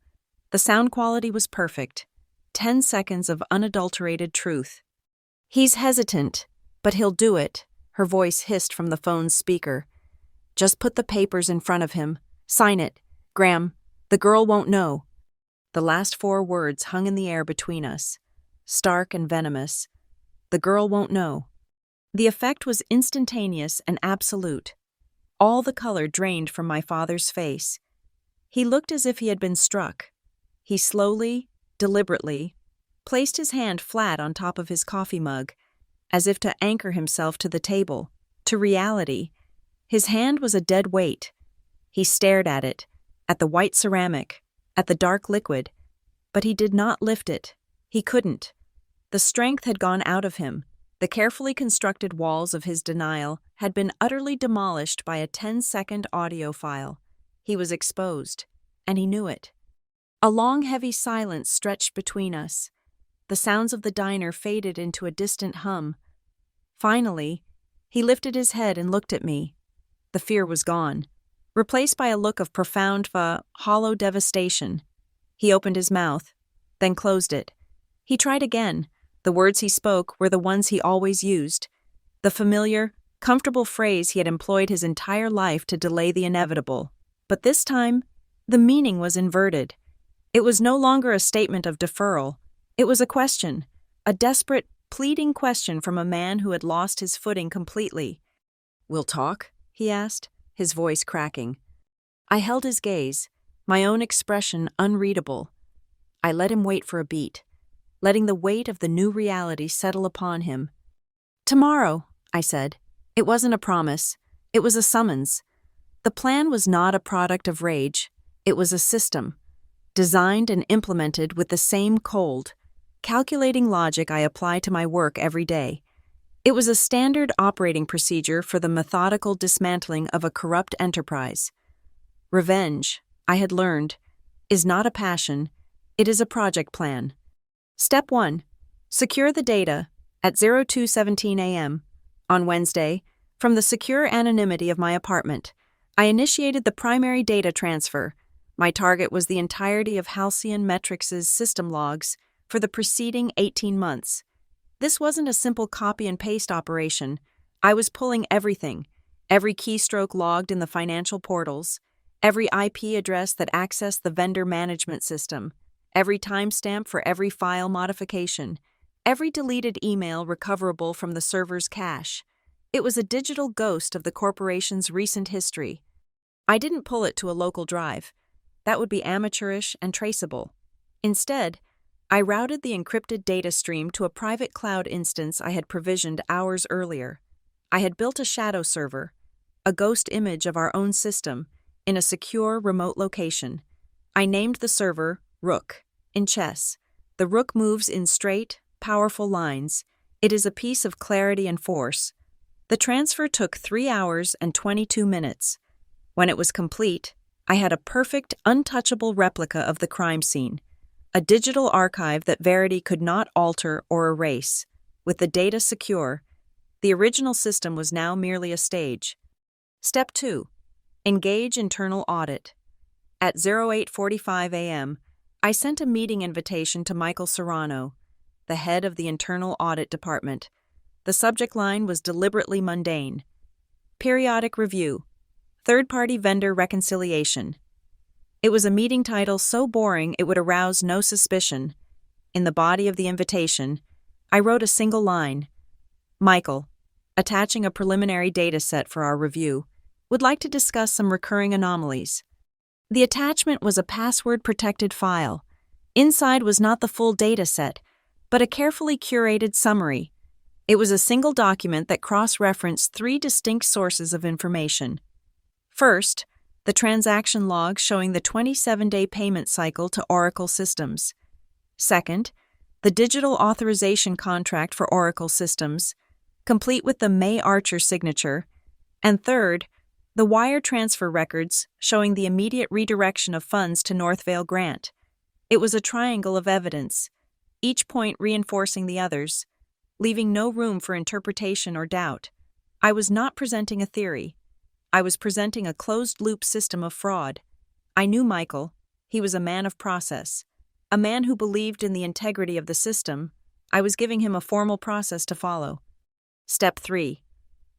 The sound quality was perfect. 10 seconds of unadulterated truth. "He's hesitant, but he'll do it," her voice hissed from the phone's speaker. "Just put the papers in front of him. Sign it. Graham, the girl won't know." The last 4 words hung in the air between us, stark and venomous. The girl won't know. The effect was instantaneous and absolute. All the color drained from my father's face. He looked as if he had been struck. He slowly, deliberately, placed his hand flat on top of his coffee mug, as if to anchor himself to the table, to reality. His hand was a dead weight. He stared at it, at the white ceramic, at the dark liquid, but he did not lift it. He couldn't. The strength had gone out of him. The carefully constructed walls of his denial had been utterly demolished by a 10-second audio file. He was exposed, and he knew it. A long, heavy silence stretched between us. The sounds of the diner faded into a distant hum. Finally, he lifted his head and looked at me. The fear was gone, replaced by a look of profound, hollow devastation. He opened his mouth, then closed it. He tried again. The words he spoke were the ones he always used, the familiar, comfortable phrase he had employed his entire life to delay the inevitable. But this time, the meaning was inverted. It was no longer a statement of deferral. It was a question, a desperate, pleading question from a man who had lost his footing completely. "We'll talk?" he asked, his voice cracking. I held his gaze, my own expression unreadable. I let him wait for a beat, letting the weight of the new reality settle upon him. "Tomorrow," I said. It wasn't a promise. It was a summons. The plan was not a product of rage. It was a system, designed and implemented with the same cold, calculating logic I apply to my work every day. It was a standard operating procedure for the methodical dismantling of a corrupt enterprise. Revenge, I had learned, is not a passion, it is a project plan. Step 1. Secure the data at 02:17 a.m. on Wednesday from the secure anonymity of my apartment. I initiated the primary data transfer. My target was the entirety of Halcyon Metrics' system logs for the preceding 18 months. This wasn't a simple copy and paste operation. I was pulling everything, every keystroke logged in the financial portals, every IP address that accessed the vendor management system, every timestamp for every file modification, every deleted email recoverable from the server's cache. It was a digital ghost of the corporation's recent history. I didn't pull it to a local drive. That would be amateurish and traceable. Instead, I routed the encrypted data stream to a private cloud instance I had provisioned hours earlier. I had built a shadow server, a ghost image of our own system, in a secure remote location. I named the server Rook. In chess, the rook moves in straight, powerful lines. It is a piece of clarity and force. The transfer took 3 hours and 22 minutes. When it was complete, I had a perfect, untouchable replica of the crime scene, a digital archive that Verity could not alter or erase. With the data secure, the original system was now merely a stage. Step 2. Engage internal audit. At 08:45 a.m., I sent a meeting invitation to Michael Serrano, the head of the internal audit department. The subject line was deliberately mundane. Periodic review. Third-party vendor reconciliation. It was a meeting title so boring it would arouse no suspicion. In the body of the invitation, I wrote a single line. Michael, attaching a preliminary data set for our review, would like to discuss some recurring anomalies. The attachment was a password-protected file. Inside was not the full data set, but a carefully curated summary. It was a single document that cross-referenced three distinct sources of information. First, the transaction log showing the 27-day payment cycle to Oracle Systems. Second, the digital authorization contract for Oracle Systems, complete with the May Archer signature. And third, the wire transfer records showing the immediate redirection of funds to Northvale Grant. It was a triangle of evidence, each point reinforcing the others, leaving no room for interpretation or doubt. I was not presenting a theory. I was presenting a closed-loop system of fraud. I knew Michael. He was a man of process, a man who believed in the integrity of the system. I was giving him a formal process to follow. Step 3.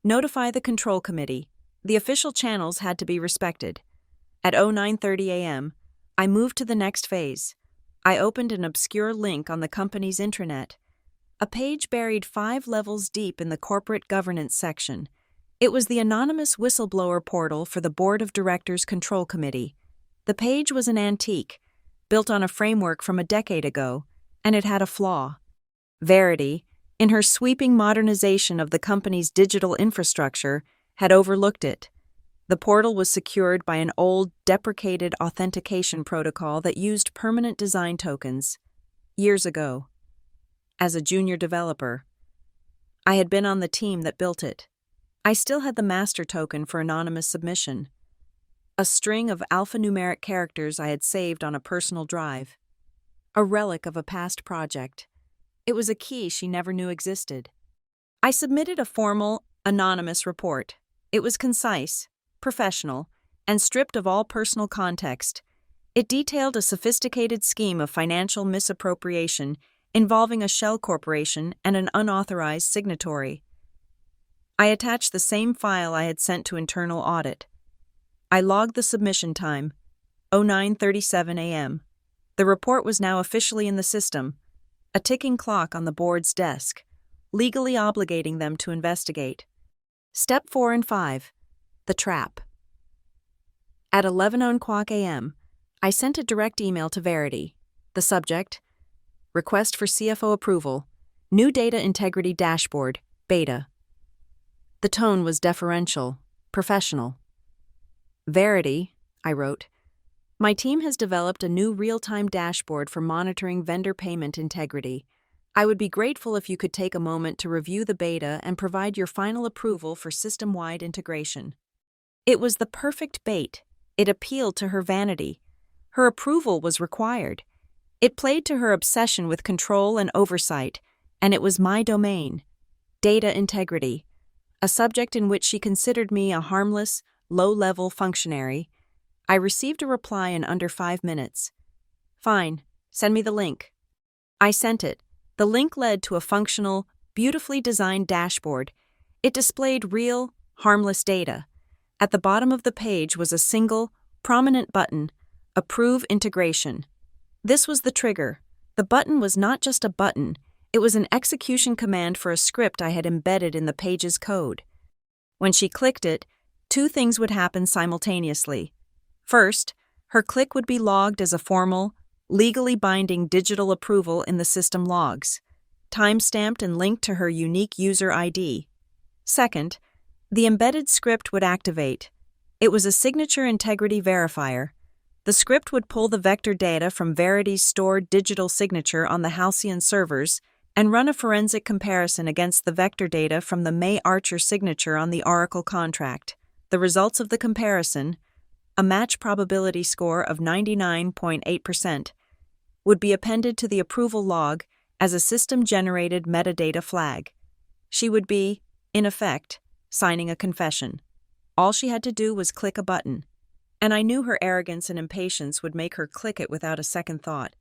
Notify the control committee. The official channels had to be respected. At 09:30 a.m., I moved to the next phase. I opened an obscure link on the company's intranet, a page buried 5 levels deep in the corporate governance section. It was the anonymous whistleblower portal for the Board of Directors Control Committee. The page was an antique, built on a framework from a decade ago, and it had a flaw. Verity, in her sweeping modernization of the company's digital infrastructure, had overlooked it. The portal was secured by an old, deprecated authentication protocol that used permanent design tokens. Years ago, as a junior developer, I had been on the team that built it. I still had the master token for anonymous submission, a string of alphanumeric characters I had saved on a personal drive, a relic of a past project. It was a key she never knew existed. I submitted a formal, anonymous report. It was concise, professional, and stripped of all personal context. It detailed a sophisticated scheme of financial misappropriation involving a shell corporation and an unauthorized signatory. I attached the same file I had sent to internal audit. I logged the submission time, 09:37 a.m. The report was now officially in the system, a ticking clock on the board's desk, legally obligating them to investigate. Step 4 and 5. The trap. At 11:00 a.m., I sent a direct email to Verity. The subject: Request for CFO approval, New Data Integrity Dashboard, Beta. The tone was deferential, professional. Verity, I wrote, my team has developed a new real-time dashboard for monitoring vendor payment integrity. I would be grateful if you could take a moment to review the beta and provide your final approval for system-wide integration. It was the perfect bait. It appealed to her vanity. Her approval was required. It played to her obsession with control and oversight, and it was my domain. Data integrity, a subject in which she considered me a harmless, low-level functionary. I received a reply in under 5 minutes. Fine, send me the link. I sent it. The link led to a functional, beautifully designed dashboard. It displayed real, harmless data. At the bottom of the page was a single, prominent button, Approve Integration. This was the trigger. The button was not just a button, it was an execution command for a script I had embedded in the page's code. When she clicked it, 2 things would happen simultaneously. First, her click would be logged as a formal, legally binding digital approval in the system logs, time-stamped and linked to her unique user ID. Second, the embedded script would activate. It was a signature integrity verifier. The script would pull the vector data from Verity's stored digital signature on the Halcyon servers and run a forensic comparison against the vector data from the May Archer signature on the Oracle contract. The results of the comparison, a match probability score of 99.8%, would be appended to the approval log as a system-generated metadata flag. She would be, in effect, signing a confession. All she had to do was click a button, and I knew her arrogance and impatience would make her click it without a second thought.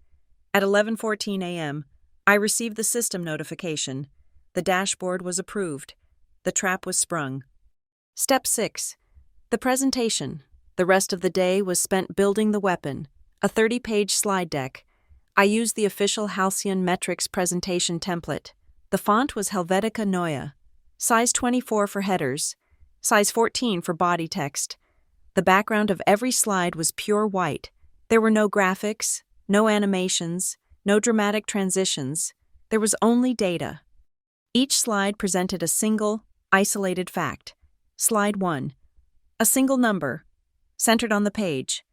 At 11:14 a.m., I received the system notification. The dashboard was approved. The trap was sprung. Step 6. The presentation. The rest of the day was spent building the weapon, a 30-page slide deck. I used the official Halcyon Metrics presentation template. The font was Helvetica Neue, size 24 for headers, size 14 for body text. The background of every slide was pure white. There were no graphics, no animations, no dramatic transitions. There was only data. Each slide presented a single, isolated fact. Slide 1. A single number, centered on the page.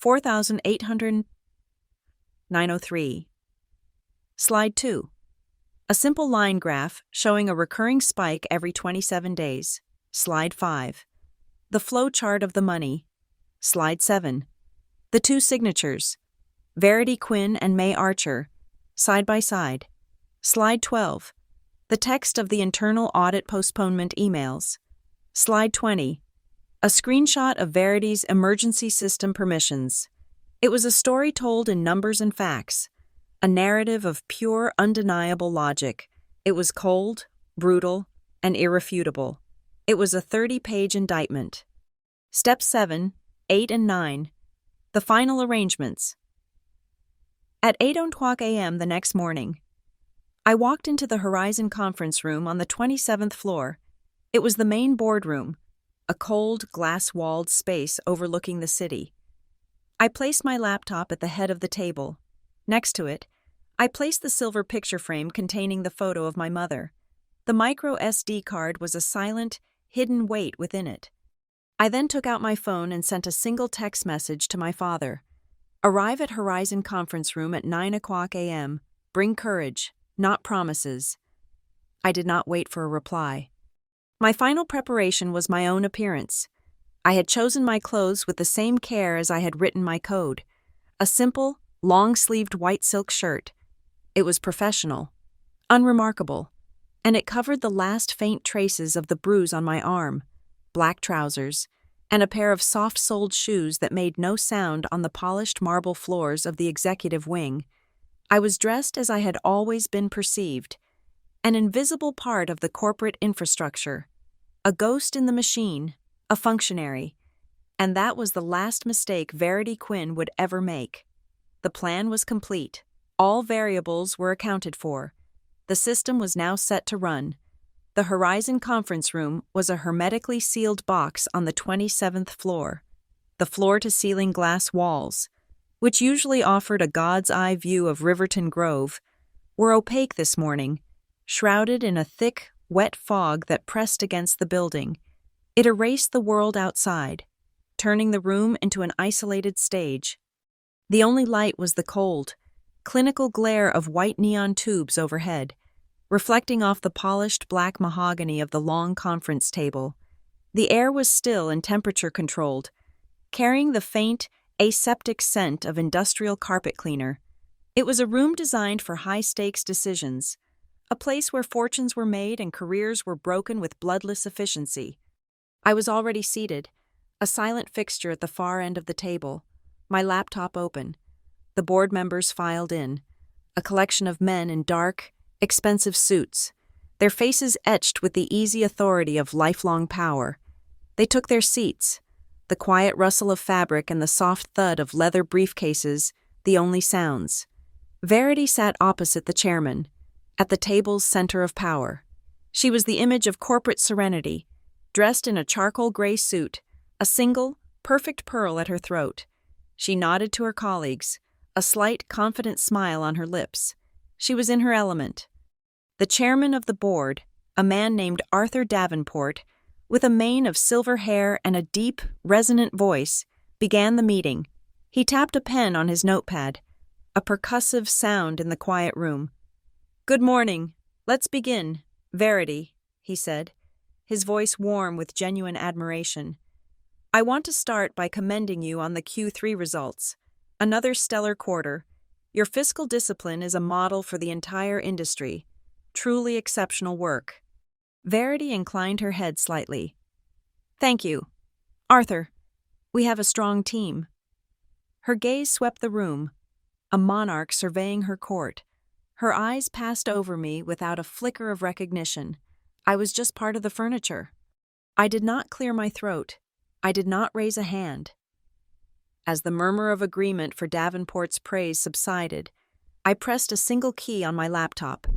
4,809.03. Slide 2. A simple line graph showing a recurring spike every 27 days. Slide 5. The flow chart of the money. Slide 7. The two signatures, Verity Quinn and May Archer, side by side. Slide 12. The text of the internal audit postponement emails. Slide 20. A screenshot of Verity's emergency system permissions. It was a story told in numbers and facts, a narrative of pure, undeniable logic. It was cold, brutal, and irrefutable. It was a 30-page indictment. Step 7, 8, and 9. The final arrangements. At 8:00 a.m. the next morning, I walked into the Horizon conference room on the 27th floor. It was the main boardroom, a cold, glass-walled space overlooking the city. I placed my laptop at the head of the table. Next to it, I placed the silver picture frame containing the photo of my mother. The micro SD card was a silent, hidden weight within it. I then took out my phone and sent a single text message to my father. Arrive at Horizon conference room at 9:00 a.m. Bring courage, not promises. I did not wait for a reply. My final preparation was my own appearance. I had chosen my clothes with the same care as I had written my code. A simple, long-sleeved white silk shirt. It was professional, unremarkable, and it covered the last faint traces of the bruise on my arm. Black trousers, and a pair of soft-soled shoes that made no sound on the polished marble floors of the executive wing. I was dressed as I had always been perceived, an invisible part of the corporate infrastructure, a ghost in the machine, a functionary, and that was the last mistake Verity Quinn would ever make. The plan was complete. All variables were accounted for. The system was now set to run. The Horizon conference room was a hermetically sealed box on the 27th floor. The floor-to-ceiling glass walls, which usually offered a god's-eye view of Riverton Grove, were opaque this morning, shrouded in a thick, wet fog that pressed against the building. It erased the world outside, turning the room into an isolated stage. The only light was the cold, clinical glare of white neon tubes overhead, reflecting off the polished black mahogany of the long conference table. The air was still and temperature-controlled, carrying the faint, aseptic scent of industrial carpet cleaner. It was a room designed for high-stakes decisions, a place where fortunes were made and careers were broken with bloodless efficiency. I was already seated, a silent fixture at the far end of the table, my laptop open. The board members filed in, a collection of men in dark, expensive suits, their faces etched with the easy authority of lifelong power. They took their seats, the quiet rustle of fabric and the soft thud of leather briefcases the only sounds. Verity sat opposite the chairman, at the table's center of power. She was the image of corporate serenity, dressed in a charcoal gray suit, a single, perfect pearl at her throat. She nodded to her colleagues, a slight, confident smile on her lips. She was in her element. The chairman of the board, a man named Arthur Davenport, with a mane of silver hair and a deep, resonant voice, began the meeting. He tapped a pen on his notepad, a percussive sound in the quiet room. "Good morning. Let's begin, Verity," he said, his voice warm with genuine admiration. "I want to start by commending you on the Q3 results. Another stellar quarter. Your fiscal discipline is a model for the entire industry. Truly exceptional work." Verity inclined her head slightly. "Thank you. Arthur, we have a strong team." Her gaze swept the room, a monarch surveying her court. Her eyes passed over me without a flicker of recognition. I was just part of the furniture. I did not clear my throat. I did not raise a hand. As the murmur of agreement for Davenport's praise subsided, I pressed a single key on my laptop.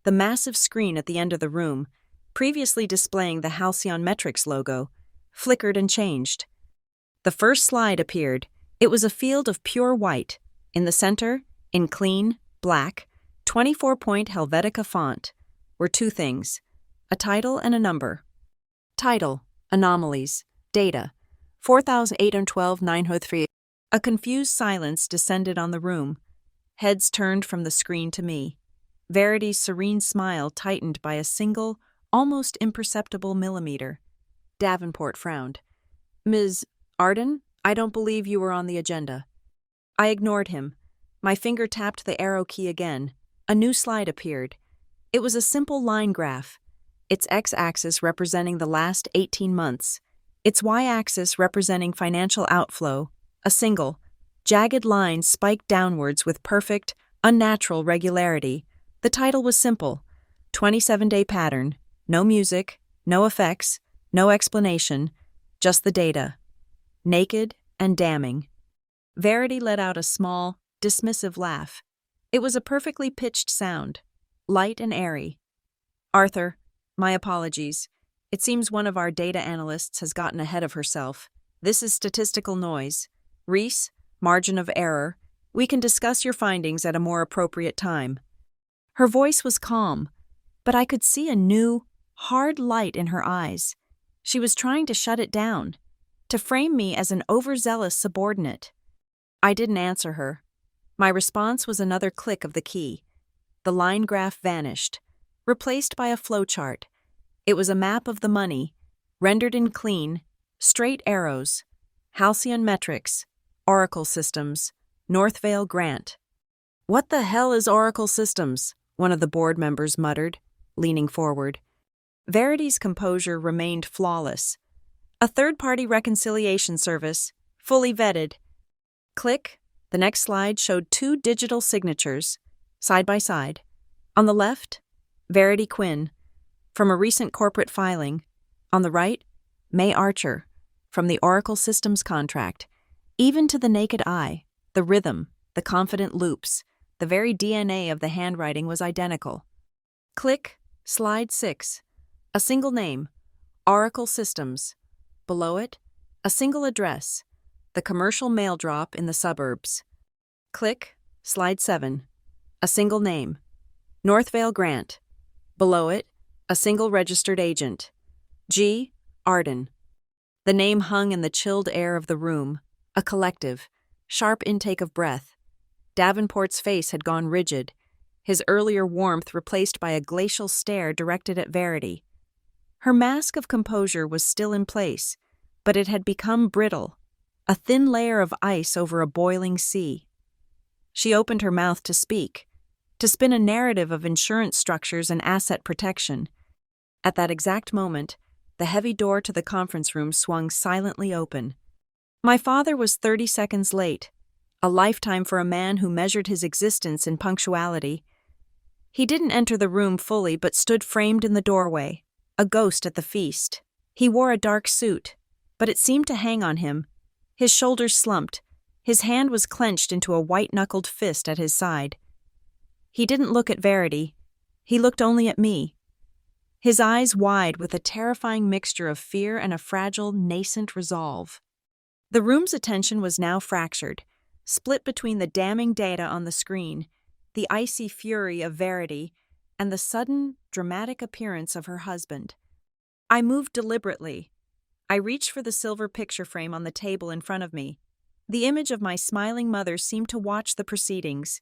The massive screen at the end of the room, previously displaying the Halcyon Metrics logo, flickered and changed. The first slide appeared. It was a field of pure white. In the center, in clean, black, 24-point Helvetica font, were two things: a title and a number. Title: Anomalies. Data: 4,812,903. A confused silence descended on the room. Heads turned from the screen to me. Verity's serene smile tightened by a single, almost imperceptible millimeter. Davenport frowned. "Ms. Arden, I don't believe you were on the agenda." I ignored him. My finger tapped the arrow key again. A new slide appeared. It was a simple line graph, its x-axis representing the last 18 months, its y-axis representing financial outflow, a single, jagged line spiked downwards with perfect, unnatural regularity. The title was simple: 27-day pattern, no music, no effects, no explanation, just the data. Naked and damning. Verity let out a small, dismissive laugh. It was a perfectly pitched sound, light and airy. "Arthur, my apologies. It seems one of our data analysts has gotten ahead of herself. This is statistical noise. Reese, margin of error. We can discuss your findings at a more appropriate time." Her voice was calm, but I could see a new, hard light in her eyes. She was trying to shut it down, to frame me as an overzealous subordinate. I didn't answer her. My response was another click of the key. The line graph vanished, replaced by a flowchart. It was a map of the money, rendered in clean, straight arrows: Halcyon Metrics, Oracle Systems, Northvale Grant. "What the hell is Oracle Systems?" one of the board members muttered, leaning forward. Verity's composure remained flawless. "A third-party reconciliation service, fully vetted." Click. The next slide showed two digital signatures, side by side. On the left, Verity Quinn, from a recent corporate filing. On the right, May Archer, from the Oracle Systems contract. Even to the naked eye, the rhythm, the confident loops, the very DNA of the handwriting was identical. Click. Slide 6. A single name, Oracle Systems. Below it, a single address, the commercial mail drop in the suburbs. Click. Slide 7. A single name, Northvale Grant. Below it, a single registered agent, G. Arden. The name hung in the chilled air of the room, a collective, sharp intake of breath. Davenport's face had gone rigid, his earlier warmth replaced by a glacial stare directed at Verity. Her mask of composure was still in place, but it had become brittle, a thin layer of ice over a boiling sea. She opened her mouth to speak, to spin a narrative of insurance structures and asset protection. At that exact moment, the heavy door to the conference room swung silently open. My father was 30 seconds late, a lifetime for a man who measured his existence in punctuality. He didn't enter the room fully but stood framed in the doorway, a ghost at the feast. He wore a dark suit, but it seemed to hang on him. His shoulders slumped. His hand was clenched into a white-knuckled fist at his side. He didn't look at Verity. He looked only at me. His eyes wide with a terrifying mixture of fear and a fragile, nascent resolve. The room's attention was now fractured, split between the damning data on the screen, the icy fury of Verity, and the sudden, dramatic appearance of her husband. I moved deliberately. I reached for the silver picture frame on the table in front of me. The image of my smiling mother seemed to watch the proceedings.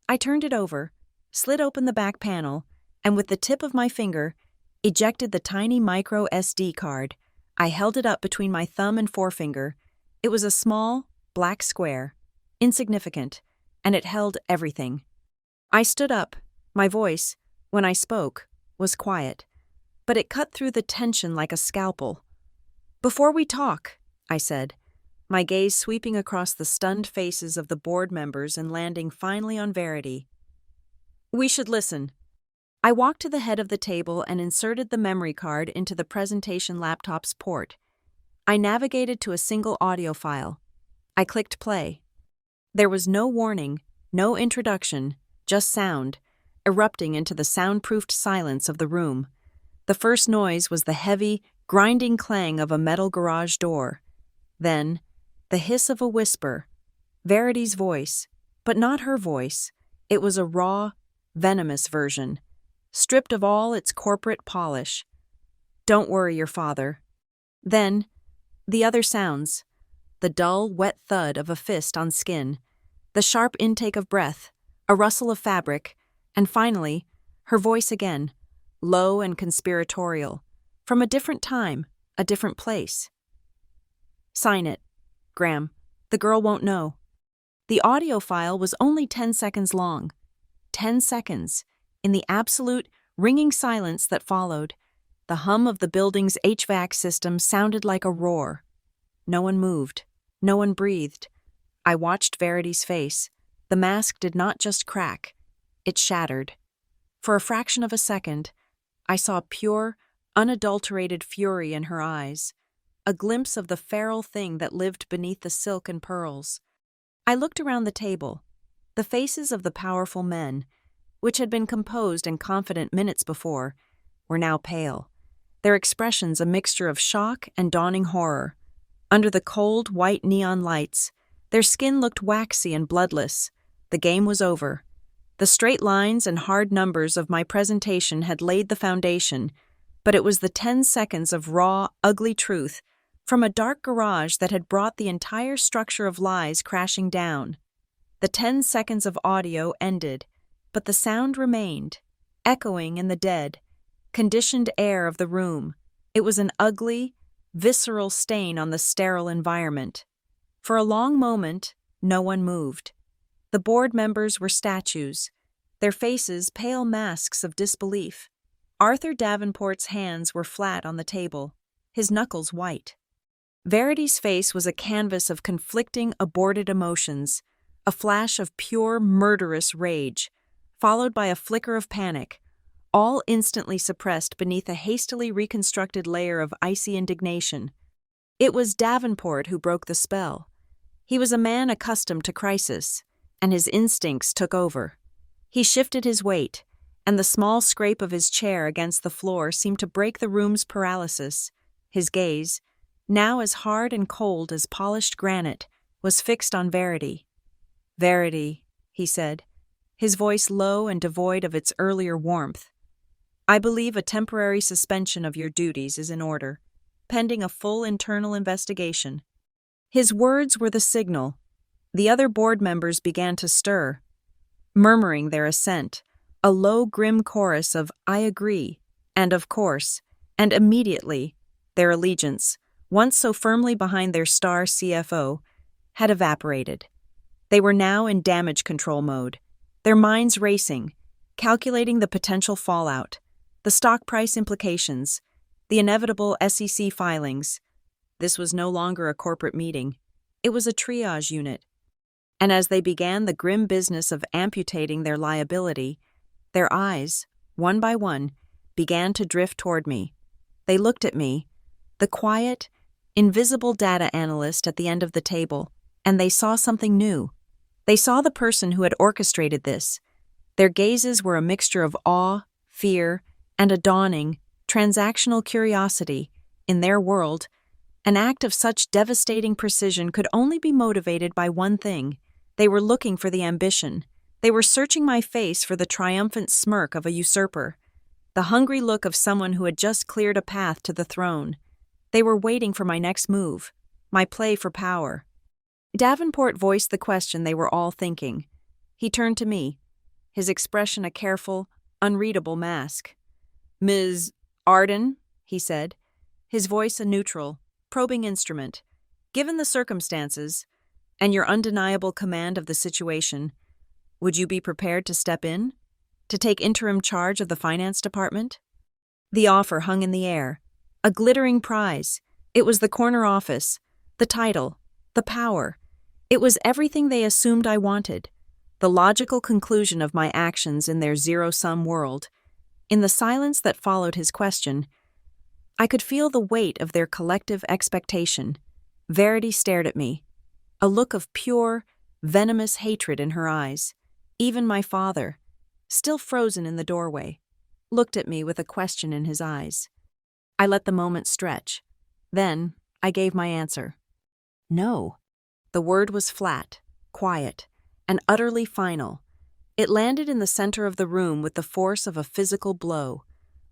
I turned it over, slid open the back panel, and with the tip of my finger, ejected the tiny micro SD card. I held it up between my thumb and forefinger. It was a small, black square, insignificant, and it held everything. I stood up. My voice, when I spoke, was quiet, but it cut through the tension like a scalpel. "Before we talk," I said, my gaze sweeping across the stunned faces of the board members and landing finally on Verity. "We should listen." I walked to the head of the table and inserted the memory card into the presentation laptop's port. I navigated to a single audio file. I clicked play. There was no warning, no introduction, just sound, erupting into the soundproofed silence of the room. The first noise was the heavy, grinding clang of a metal garage door. Then, the hiss of a whisper. Verity's voice, but not her voice. It was a raw, venomous version. stripped of all its corporate polish. Don't worry your father. Then, the other sounds, the dull, wet thud of a fist on skin, the sharp intake of breath, a rustle of fabric, and finally, her voice again, low and conspiratorial, from a different time, a different place. Sign it, Graham. The girl won't know. The audio file was only 10 seconds long. 10 seconds. In the absolute, ringing silence that followed, the hum of the building's HVAC system sounded like a roar. No one moved. No one breathed. I watched Verity's face. The mask did not just crack. It shattered. For a fraction of a second, I saw pure, unadulterated fury in her eyes, a glimpse of the feral thing that lived beneath the silk and pearls. I looked around the table. The faces of the powerful men, which had been composed and confident minutes before, were now pale, their expressions a mixture of shock and dawning horror. Under the cold, white neon lights, their skin looked waxy and bloodless. The game was over. The straight lines and hard numbers of my presentation had laid the foundation, but it was the 10 seconds of raw, ugly truth from a dark garage that had brought the entire structure of lies crashing down. The 10 seconds of audio ended, but the sound remained, echoing in the dead, conditioned air of the room. It was an ugly, visceral stain on the sterile environment. For a long moment, no one moved. The board members were statues, their faces pale masks of disbelief. Arthur Davenport's hands were flat on the table, his knuckles white. Verity's face was a canvas of conflicting, aborted emotions, a flash of pure, murderous rage, followed by a flicker of panic, all instantly suppressed beneath a hastily reconstructed layer of icy indignation. It was Davenport who broke the spell. He was a man accustomed to crisis, and his instincts took over. He shifted his weight, and the small scrape of his chair against the floor seemed to break the room's paralysis. His gaze, now as hard and cold as polished granite, was fixed on Verity. "Verity," he said, his voice low and devoid of its earlier warmth. "I believe a temporary suspension of your duties is in order, pending a full internal investigation." His words were the signal. The other board members began to stir, murmuring their assent, a low, grim chorus of "I agree," and "of course," and immediately, their allegiance, once so firmly behind their star CFO, had evaporated. They were now in damage control mode, their minds racing, calculating the potential fallout, the stock price implications, the inevitable SEC filings. This was no longer a corporate meeting. It was a triage unit. And as they began the grim business of amputating their liability, their eyes, one by one, began to drift toward me. They looked at me, the quiet, invisible data analyst at the end of the table, and they saw something new. They saw the person who had orchestrated this. Their gazes were a mixture of awe, fear, and a dawning, transactional curiosity. In their world, an act of such devastating precision could only be motivated by one thing. They were looking for the ambition. They were searching my face for the triumphant smirk of a usurper, the hungry look of someone who had just cleared a path to the throne. They were waiting for my next move, my play for power. Davenport voiced the question they were all thinking. He turned to me, his expression a careful, unreadable mask. "Ms. Arden," he said, his voice a neutral, probing instrument. "Given the circumstances, and your undeniable command of the situation, would you be prepared to step in? To take interim charge of the finance department?" The offer hung in the air, a glittering prize. It was the corner office, the title, the power. It was everything they assumed I wanted, the logical conclusion of my actions in their zero-sum world. In the silence that followed his question, I could feel the weight of their collective expectation. Verity stared at me, a look of pure, venomous hatred in her eyes. Even my father, still frozen in the doorway, looked at me with a question in his eyes. I let the moment stretch. Then I gave my answer. No. The word was flat, quiet, and utterly final. It landed in the center of the room with the force of a physical blow.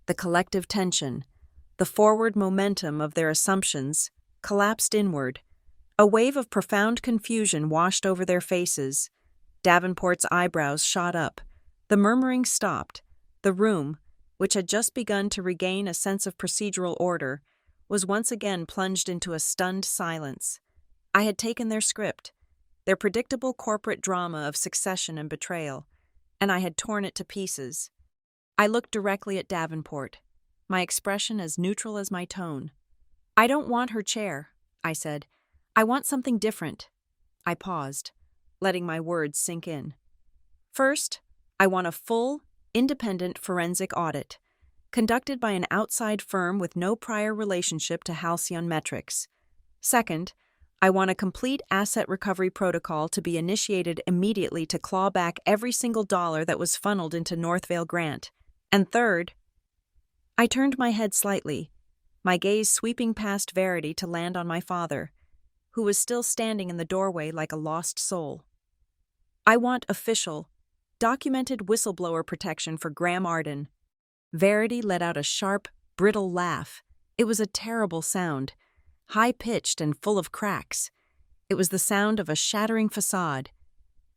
The collective tension, the forward momentum of their assumptions, collapsed inward. A wave of profound confusion washed over their faces. Davenport's eyebrows shot up. The murmuring stopped. The room, which had just begun to regain a sense of procedural order, was once again plunged into a stunned silence. I had taken their script, their predictable corporate drama of succession and betrayal, and I had torn it to pieces. I looked directly at Davenport, my expression as neutral as my tone. "I don't want her chair," I said. "I want something different." I paused, letting my words sink in. "First, I want a full, independent forensic audit, conducted by an outside firm with no prior relationship to Halcyon Metrics. Second, I want a complete asset recovery protocol to be initiated immediately to claw back every single dollar that was funneled into Northvale Grant. And third—" I turned my head slightly, my gaze sweeping past Verity to land on my father, who was still standing in the doorway like a lost soul. "I want official, documented whistleblower protection for Graham Arden." Verity let out a sharp, brittle laugh. It was a terrible sound, high-pitched and full of cracks. It was the sound of a shattering facade.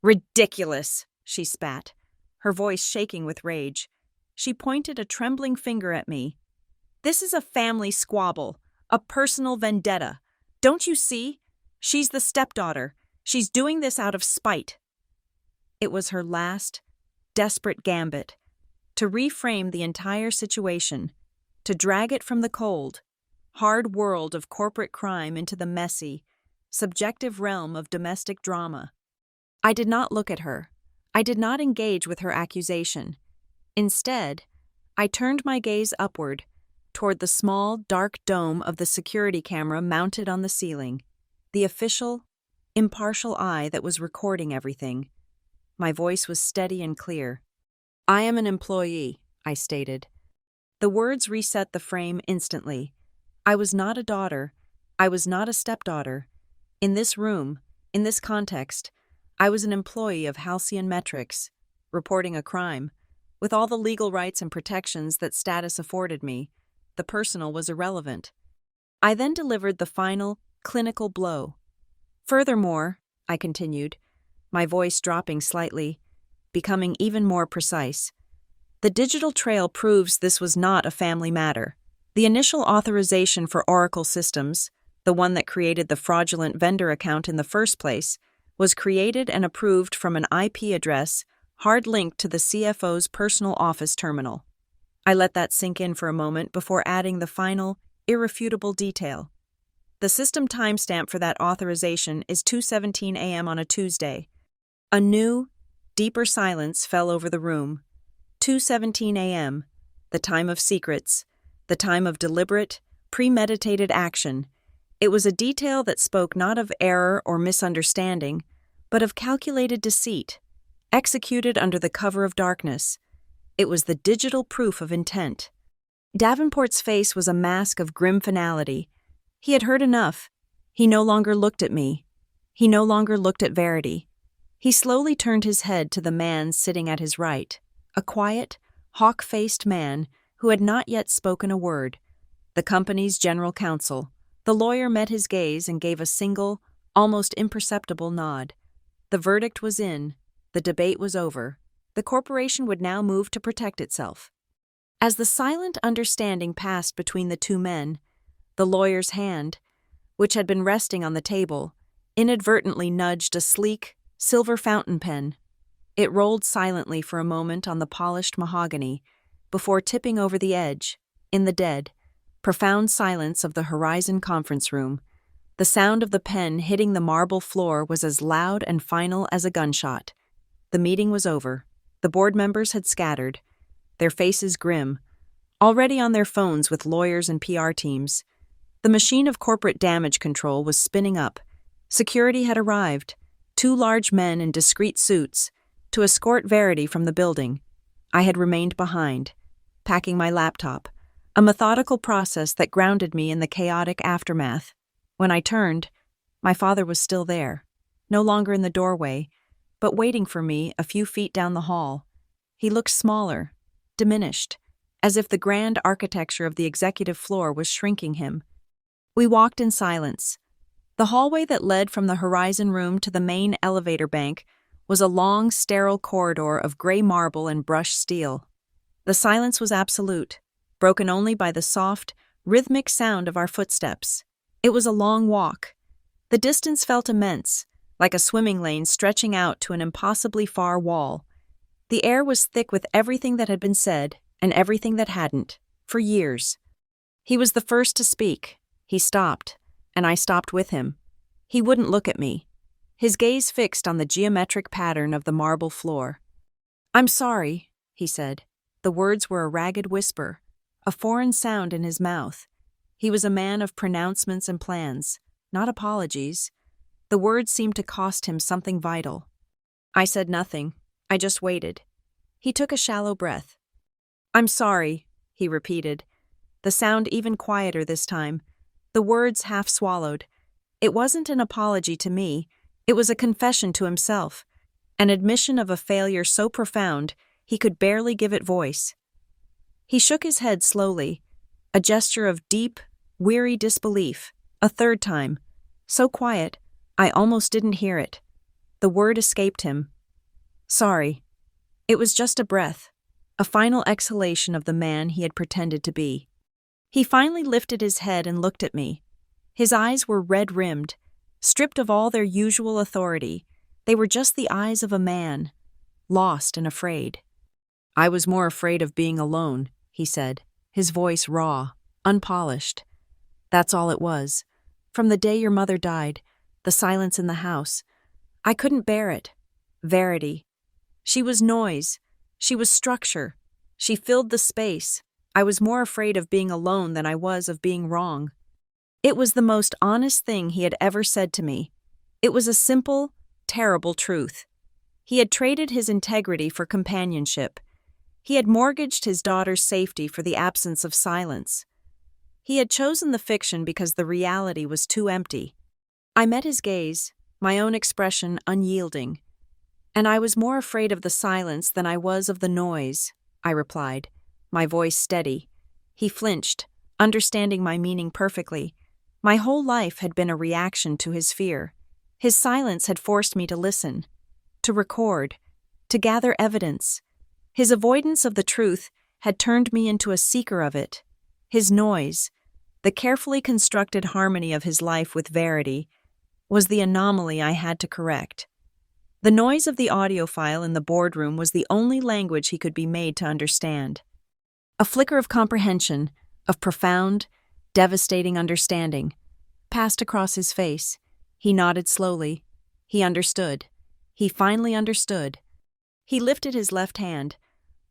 "Ridiculous!" she spat, her voice shaking with rage. She pointed a trembling finger at me. "This is a family squabble, a personal vendetta. Don't you see? She's the stepdaughter. She's doing this out of spite." It was her last, desperate gambit, to reframe the entire situation, to drag it from the cold, hard world of corporate crime into the messy, subjective realm of domestic drama. I did not look at her. I did not engage with her accusation. Instead, I turned my gaze upward, toward the small, dark dome of the security camera mounted on the ceiling, the official, impartial eye that was recording everything. My voice was steady and clear. "I am an employee," I stated. The words reset the frame instantly. I was not a daughter. I was not a stepdaughter. In this room, in this context, I was an employee of Halcyon Metrics, reporting a crime. With all the legal rights and protections that status afforded me, the personal was irrelevant. I then delivered the final, clinical blow. "Furthermore," I continued, my voice dropping slightly, becoming even more precise, "the digital trail proves this was not a family matter. The initial authorization for Oracle Systems, the one that created the fraudulent vendor account in the first place, was created and approved from an IP address hard-linked to the CFO's personal office terminal." I let that sink in for a moment before adding the final, irrefutable detail. "The system timestamp for that authorization is 2:17 a.m. on a Tuesday." A new, deeper silence fell over the room. 2:17 a.m., the time of secrets, the time of deliberate, premeditated action. It was a detail that spoke not of error or misunderstanding, but of calculated deceit, executed under the cover of darkness. It was the digital proof of intent. Davenport's face was a mask of grim finality. He had heard enough. He no longer looked at me. He no longer looked at Verity. He slowly turned his head to the man sitting at his right, a quiet, hawk-faced man who had not yet spoken a word. The company's general counsel. The lawyer met his gaze and gave a single, almost imperceptible nod. The verdict was in. The debate was over. The corporation would now move to protect itself. As the silent understanding passed between the two men, the lawyer's hand, which had been resting on the table, inadvertently nudged a sleek, silver fountain pen. It rolled silently for a moment on the polished mahogany, before tipping over the edge, in the dead, profound silence of the Horizon conference room. The sound of the pen hitting the marble floor was as loud and final as a gunshot. The meeting was over. The board members had scattered, their faces grim, already on their phones with lawyers and PR teams. The machine of corporate damage control was spinning up. Security had arrived, 2 large men in discreet suits, to escort Verity from the building. I had remained behind, packing my laptop, a methodical process that grounded me in the chaotic aftermath. When I turned, my father was still there, no longer in the doorway, but waiting for me a few feet down the hall. He looked smaller, diminished, as if the grand architecture of the executive floor was shrinking him. We walked in silence. The hallway that led from the Horizon room to the main elevator bank was a long, sterile corridor of gray marble and brushed steel. The silence was absolute, broken only by the soft, rhythmic sound of our footsteps. It was a long walk. The distance felt immense, like a swimming lane stretching out to an impossibly far wall. The air was thick with everything that had been said and everything that hadn't, for years. He was the first to speak. He stopped, and I stopped with him. He wouldn't look at me, his gaze fixed on the geometric pattern of the marble floor. "I'm sorry," he said. The words were a ragged whisper, a foreign sound in his mouth. He was a man of pronouncements and plans, not apologies. The words seemed to cost him something vital. I said nothing. I just waited. He took a shallow breath. "I'm sorry," he repeated, the sound even quieter this time, the words half swallowed. It wasn't an apology to me, it was a confession to himself, an admission of a failure so profound he could barely give it voice. He shook his head slowly, a gesture of deep, weary disbelief, a third time, so quiet I almost didn't hear it. The word escaped him. Sorry. It was just a breath, a final exhalation of the man he had pretended to be. He finally lifted his head and looked at me. His eyes were red-rimmed, stripped of all their usual authority. They were just the eyes of a man, lost and afraid. "I was more afraid of being alone," he said, his voice raw, unpolished. "That's all it was. From the day your mother died, the silence in the house. I couldn't bear it. Verity. She was noise. She was structure. She filled the space. I was more afraid of being alone than I was of being wrong." It was the most honest thing he had ever said to me. It was a simple, terrible truth. He had traded his integrity for companionship. He had mortgaged his daughter's safety for the absence of silence. He had chosen the fiction because the reality was too empty. I met his gaze, my own expression unyielding. "And I was more afraid of the silence than I was of the noise," I replied, my voice steady. He flinched, understanding my meaning perfectly. My whole life had been a reaction to his fear. His silence had forced me to listen, to record, to gather evidence. His avoidance of the truth had turned me into a seeker of it. His noise, the carefully constructed harmony of his life with Verity, was the anomaly I had to correct. The noise of the audiophile in the boardroom was the only language he could be made to understand. A flicker of comprehension, of profound, devastating understanding, passed across his face. He nodded slowly. He understood. He finally understood. He lifted his left hand,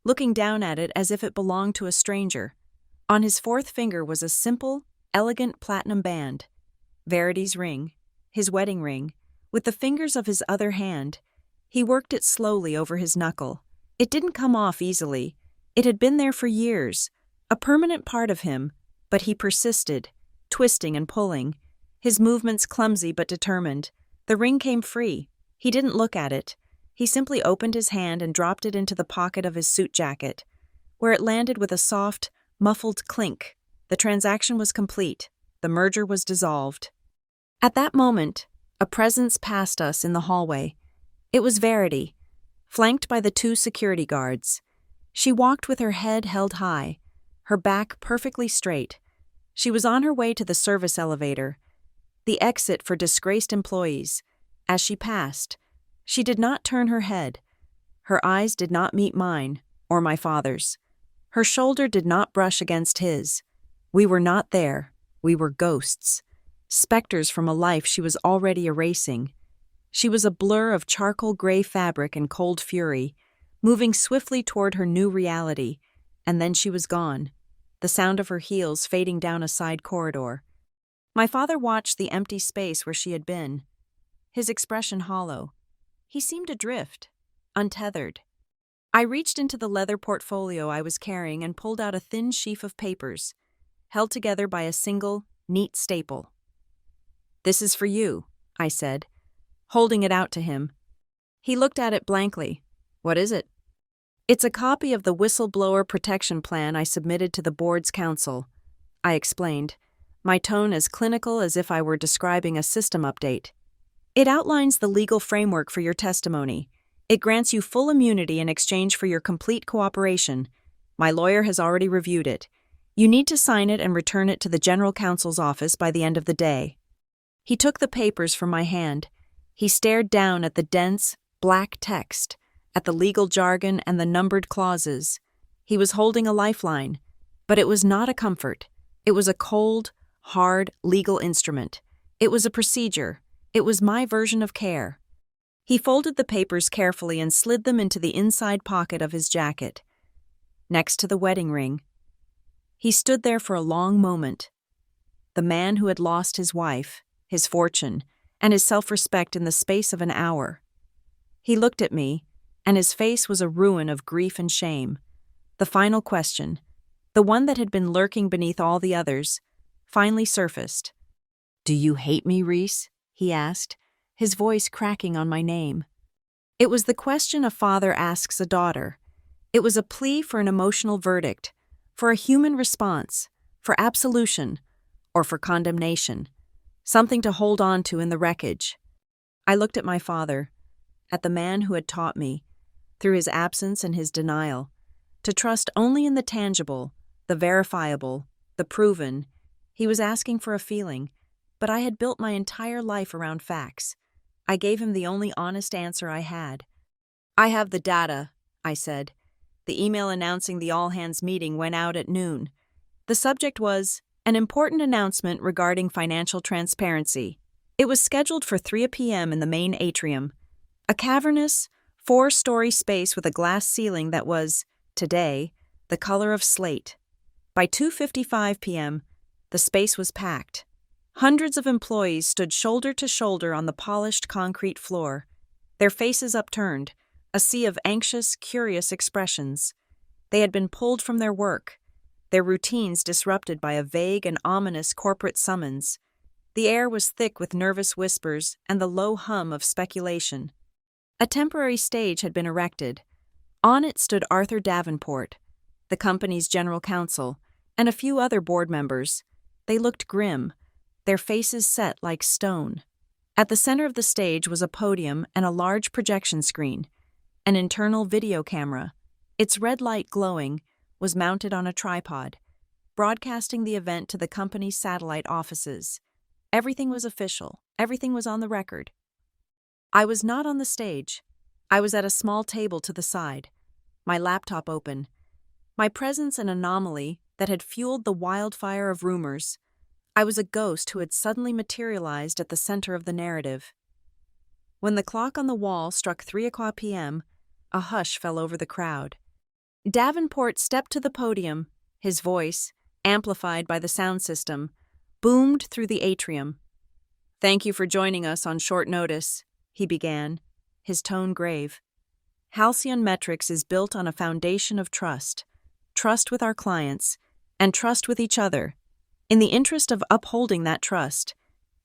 looking down at it as if it belonged to a stranger. On his fourth finger was a simple, elegant platinum band. Verity's ring, his wedding ring. With the fingers of his other hand, he worked it slowly over his knuckle. It didn't come off easily. It had been there for years, a permanent part of him, but he persisted, twisting and pulling, his movements clumsy but determined. The ring came free. He didn't look at it. He simply opened his hand and dropped it into the pocket of his suit jacket, where it landed with a soft, muffled clink. The transaction was complete. The merger was dissolved. At that moment, a presence passed us in the hallway. It was Verity, flanked by the two security guards. She walked with her head held high, her back perfectly straight. She was on her way to the service elevator, the exit for disgraced employees. As she passed, she did not turn her head. Her eyes did not meet mine, or my father's. Her shoulder did not brush against his. We were not there. We were ghosts, specters from a life she was already erasing. She was a blur of charcoal gray fabric and cold fury, moving swiftly toward her new reality, and then she was gone, the sound of her heels fading down a side corridor. My father watched the empty space where she had been, his expression hollow. He seemed adrift, untethered. I reached into the leather portfolio I was carrying and pulled out a thin sheaf of papers, held together by a single, neat staple. "This is for you," I said, holding it out to him. He looked at it blankly. What is it? It's a copy of the whistleblower protection plan I submitted to the board's council, I explained, my tone as clinical as if I were describing a system update. It outlines the legal framework for your testimony. It grants you full immunity in exchange for your complete cooperation. My lawyer has already reviewed it. You need to sign it and return it to the general counsel's office by the end of the day. He took the papers from my hand. He stared down at the dense, black text, at the legal jargon and the numbered clauses. He was holding a lifeline, but it was not a comfort. It was a cold, hard legal instrument. It was a procedure. It was my version of care. He folded the papers carefully and slid them into the inside pocket of his jacket, next to the wedding ring. He stood there for a long moment. The man who had lost his wife, his fortune, and his self-respect in the space of an hour. He looked at me, and his face was a ruin of grief and shame. The final question, the one that had been lurking beneath all the others, finally surfaced. "Do you hate me, Reese?" he asked, his voice cracking on my name. It was the question a father asks a daughter. It was a plea for an emotional verdict, for a human response, for absolution, or for condemnation, something to hold on to in the wreckage. I looked at my father, at the man who had taught me, through his absence and his denial, to trust only in the tangible, the verifiable, the proven. He was asking for a feeling, but I had built my entire life around facts. I gave him the only honest answer I had. "I have the data," I said. The email announcing the all-hands meeting went out at noon. The subject was an important announcement regarding financial transparency. It was scheduled for 3 p.m. in the main atrium, a cavernous, 4-story space with a glass ceiling that was, today, the color of slate. By 2:55 p.m., the space was packed. Hundreds of employees stood shoulder to shoulder on the polished concrete floor, their faces upturned, a sea of anxious, curious expressions. They had been pulled from their work, their routines disrupted by a vague and ominous corporate summons. The air was thick with nervous whispers and the low hum of speculation. A temporary stage had been erected. On it stood Arthur Davenport, the company's general counsel, and a few other board members. They looked grim, their faces set like stone. At the center of the stage was a podium and a large projection screen. An internal video camera, its red light glowing, was mounted on a tripod, broadcasting the event to the company's satellite offices. Everything was official. Everything was on the record. I was not on the stage. I was at a small table to the side, my laptop open. My presence an anomaly that had fueled the wildfire of rumors. I was a ghost who had suddenly materialized at the center of the narrative. When the clock on the wall struck 3 p.m., a hush fell over the crowd. Davenport stepped to the podium. His voice, amplified by the sound system, boomed through the atrium. "Thank you for joining us on short notice," he began, his tone grave. "Halcyon Metrics is built on a foundation of trust with our clients, and trust with each other. In the interest of upholding that trust,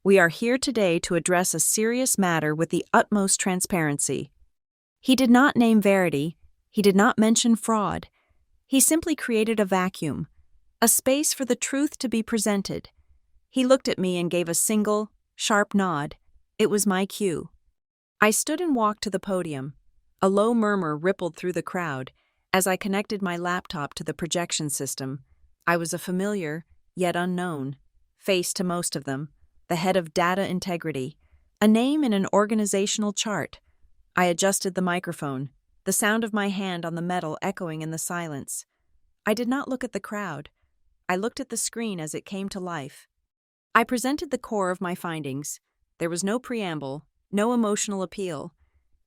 we are here today to address a serious matter with the utmost transparency." He did not name Verity. He did not mention fraud. He simply created a vacuum, a space for the truth to be presented. He looked at me and gave a single, sharp nod. It was my cue. I stood and walked to the podium. A low murmur rippled through the crowd as I connected my laptop to the projection system. I was a familiar, yet unknown, face to most of them, the head of data integrity, a name in an organizational chart. I adjusted the microphone, the sound of my hand on the metal echoing in the silence. I did not look at the crowd. I looked at the screen as it came to life. I presented the core of my findings. There was no preamble, no emotional appeal.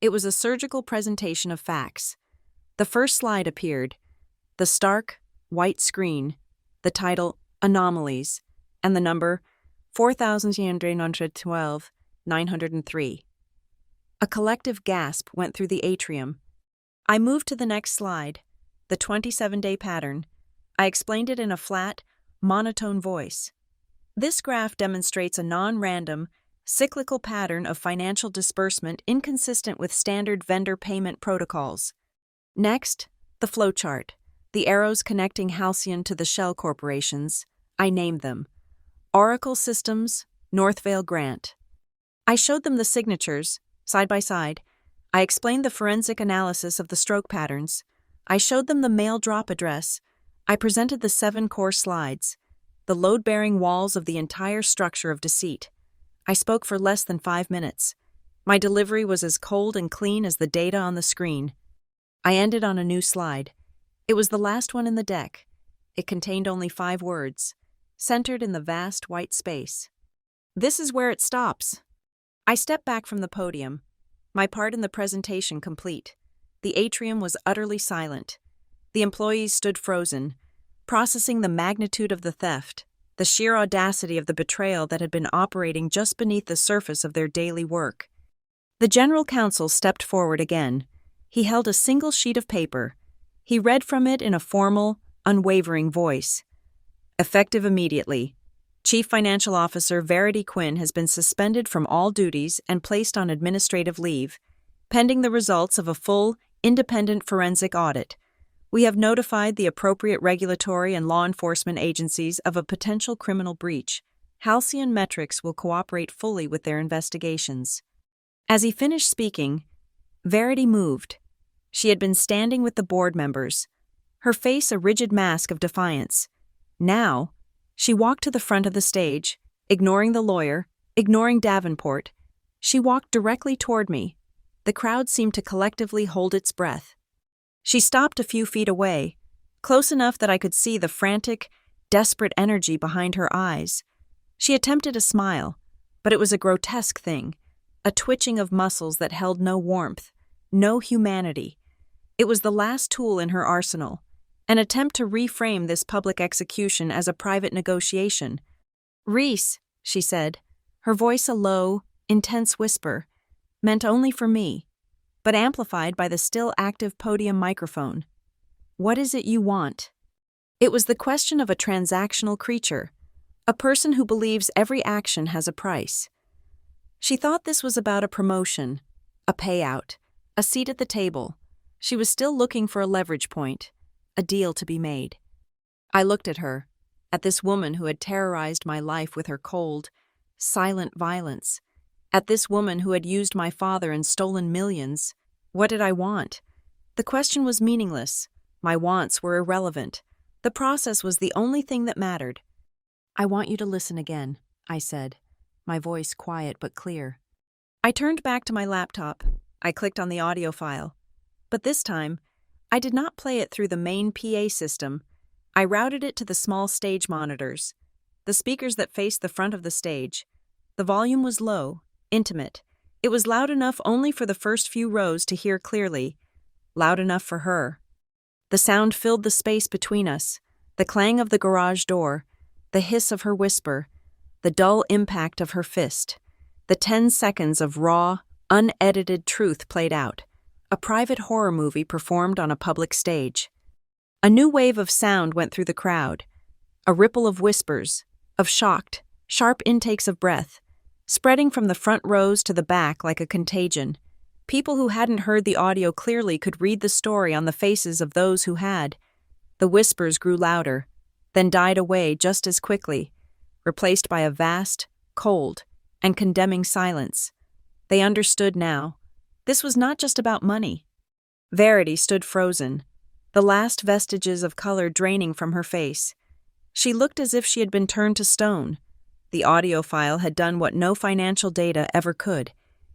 It was a surgical presentation of facts. The first slide appeared, the stark, white screen, the title, Anomalies, and the number, 4,912,903. A collective gasp went through the atrium. I moved to the next slide, the 27-day pattern. I explained it in a flat, monotone voice. This graph demonstrates a non-random, cyclical pattern of financial disbursement inconsistent with standard vendor payment protocols. Next, the flowchart, the arrows connecting Halcyon to the shell corporations. I named them. Oracle Systems, Northvale Grant. I showed them the signatures, side by side. I explained the forensic analysis of the stroke patterns. I showed them the mail drop address. I presented the 7 core slides, the load-bearing walls of the entire structure of deceit. I spoke for less than 5 minutes. My delivery was as cold and clean as the data on the screen. I ended on a new slide. It was the last one in the deck. It contained only 5 words, centered in the vast white space. This is where it stops. I stepped back from the podium, my part in the presentation complete. The atrium was utterly silent. The employees stood frozen, processing the magnitude of the theft, the sheer audacity of the betrayal that had been operating just beneath the surface of their daily work. The general counsel stepped forward again. He held a single sheet of paper. He read from it in a formal, unwavering voice. Effective immediately, Chief Financial Officer Verity Quinn has been suspended from all duties and placed on administrative leave, pending the results of a full, independent forensic audit. We have notified the appropriate regulatory and law enforcement agencies of a potential criminal breach. Halcyon Metrics will cooperate fully with their investigations. As he finished speaking, Verity moved. She had been standing with the board members, her face a rigid mask of defiance. Now, she walked to the front of the stage, ignoring the lawyer, ignoring Davenport. She walked directly toward me. The crowd seemed to collectively hold its breath. She stopped a few feet away, close enough that I could see the frantic, desperate energy behind her eyes. She attempted a smile, but it was a grotesque thing, a twitching of muscles that held no warmth, no humanity. It was the last tool in her arsenal, an attempt to reframe this public execution as a private negotiation. "Reese," she said, her voice a low, intense whisper, meant only for me, but amplified by the still active podium microphone. "What is it you want?" It was the question of a transactional creature, a person who believes every action has a price. She thought this was about a promotion, a payout, a seat at the table. She was still looking for a leverage point, a deal to be made. I looked at her, at this woman who had terrorized my life with her cold, silent violence, at this woman who had used my father and stolen millions. What did I want? The question was meaningless. My wants were irrelevant. The process was the only thing that mattered. "I want you to listen again," I said, my voice quiet but clear. I turned back to my laptop. I clicked on the audio file. But this time, I did not play it through the main PA system. I routed it to the small stage monitors, the speakers that faced the front of the stage. The volume was low, intimate. It was loud enough only for the first few rows to hear clearly, loud enough for her. The sound filled the space between us, the clang of the garage door, the hiss of her whisper, the dull impact of her fist. The 10 seconds of raw, unedited truth played out. A private horror movie performed on a public stage. A new wave of sound went through the crowd, a ripple of whispers, of shocked, sharp intakes of breath, spreading from the front rows to the back like a contagion. People who hadn't heard the audio clearly could read the story on the faces of those who had. The whispers grew louder, then died away just as quickly, replaced by a vast, cold, and condemning silence. They understood now. This was not just about money. Verity stood frozen, the last vestiges of color draining from her face. She looked as if she had been turned to stone. The audio file had done what no financial data ever could.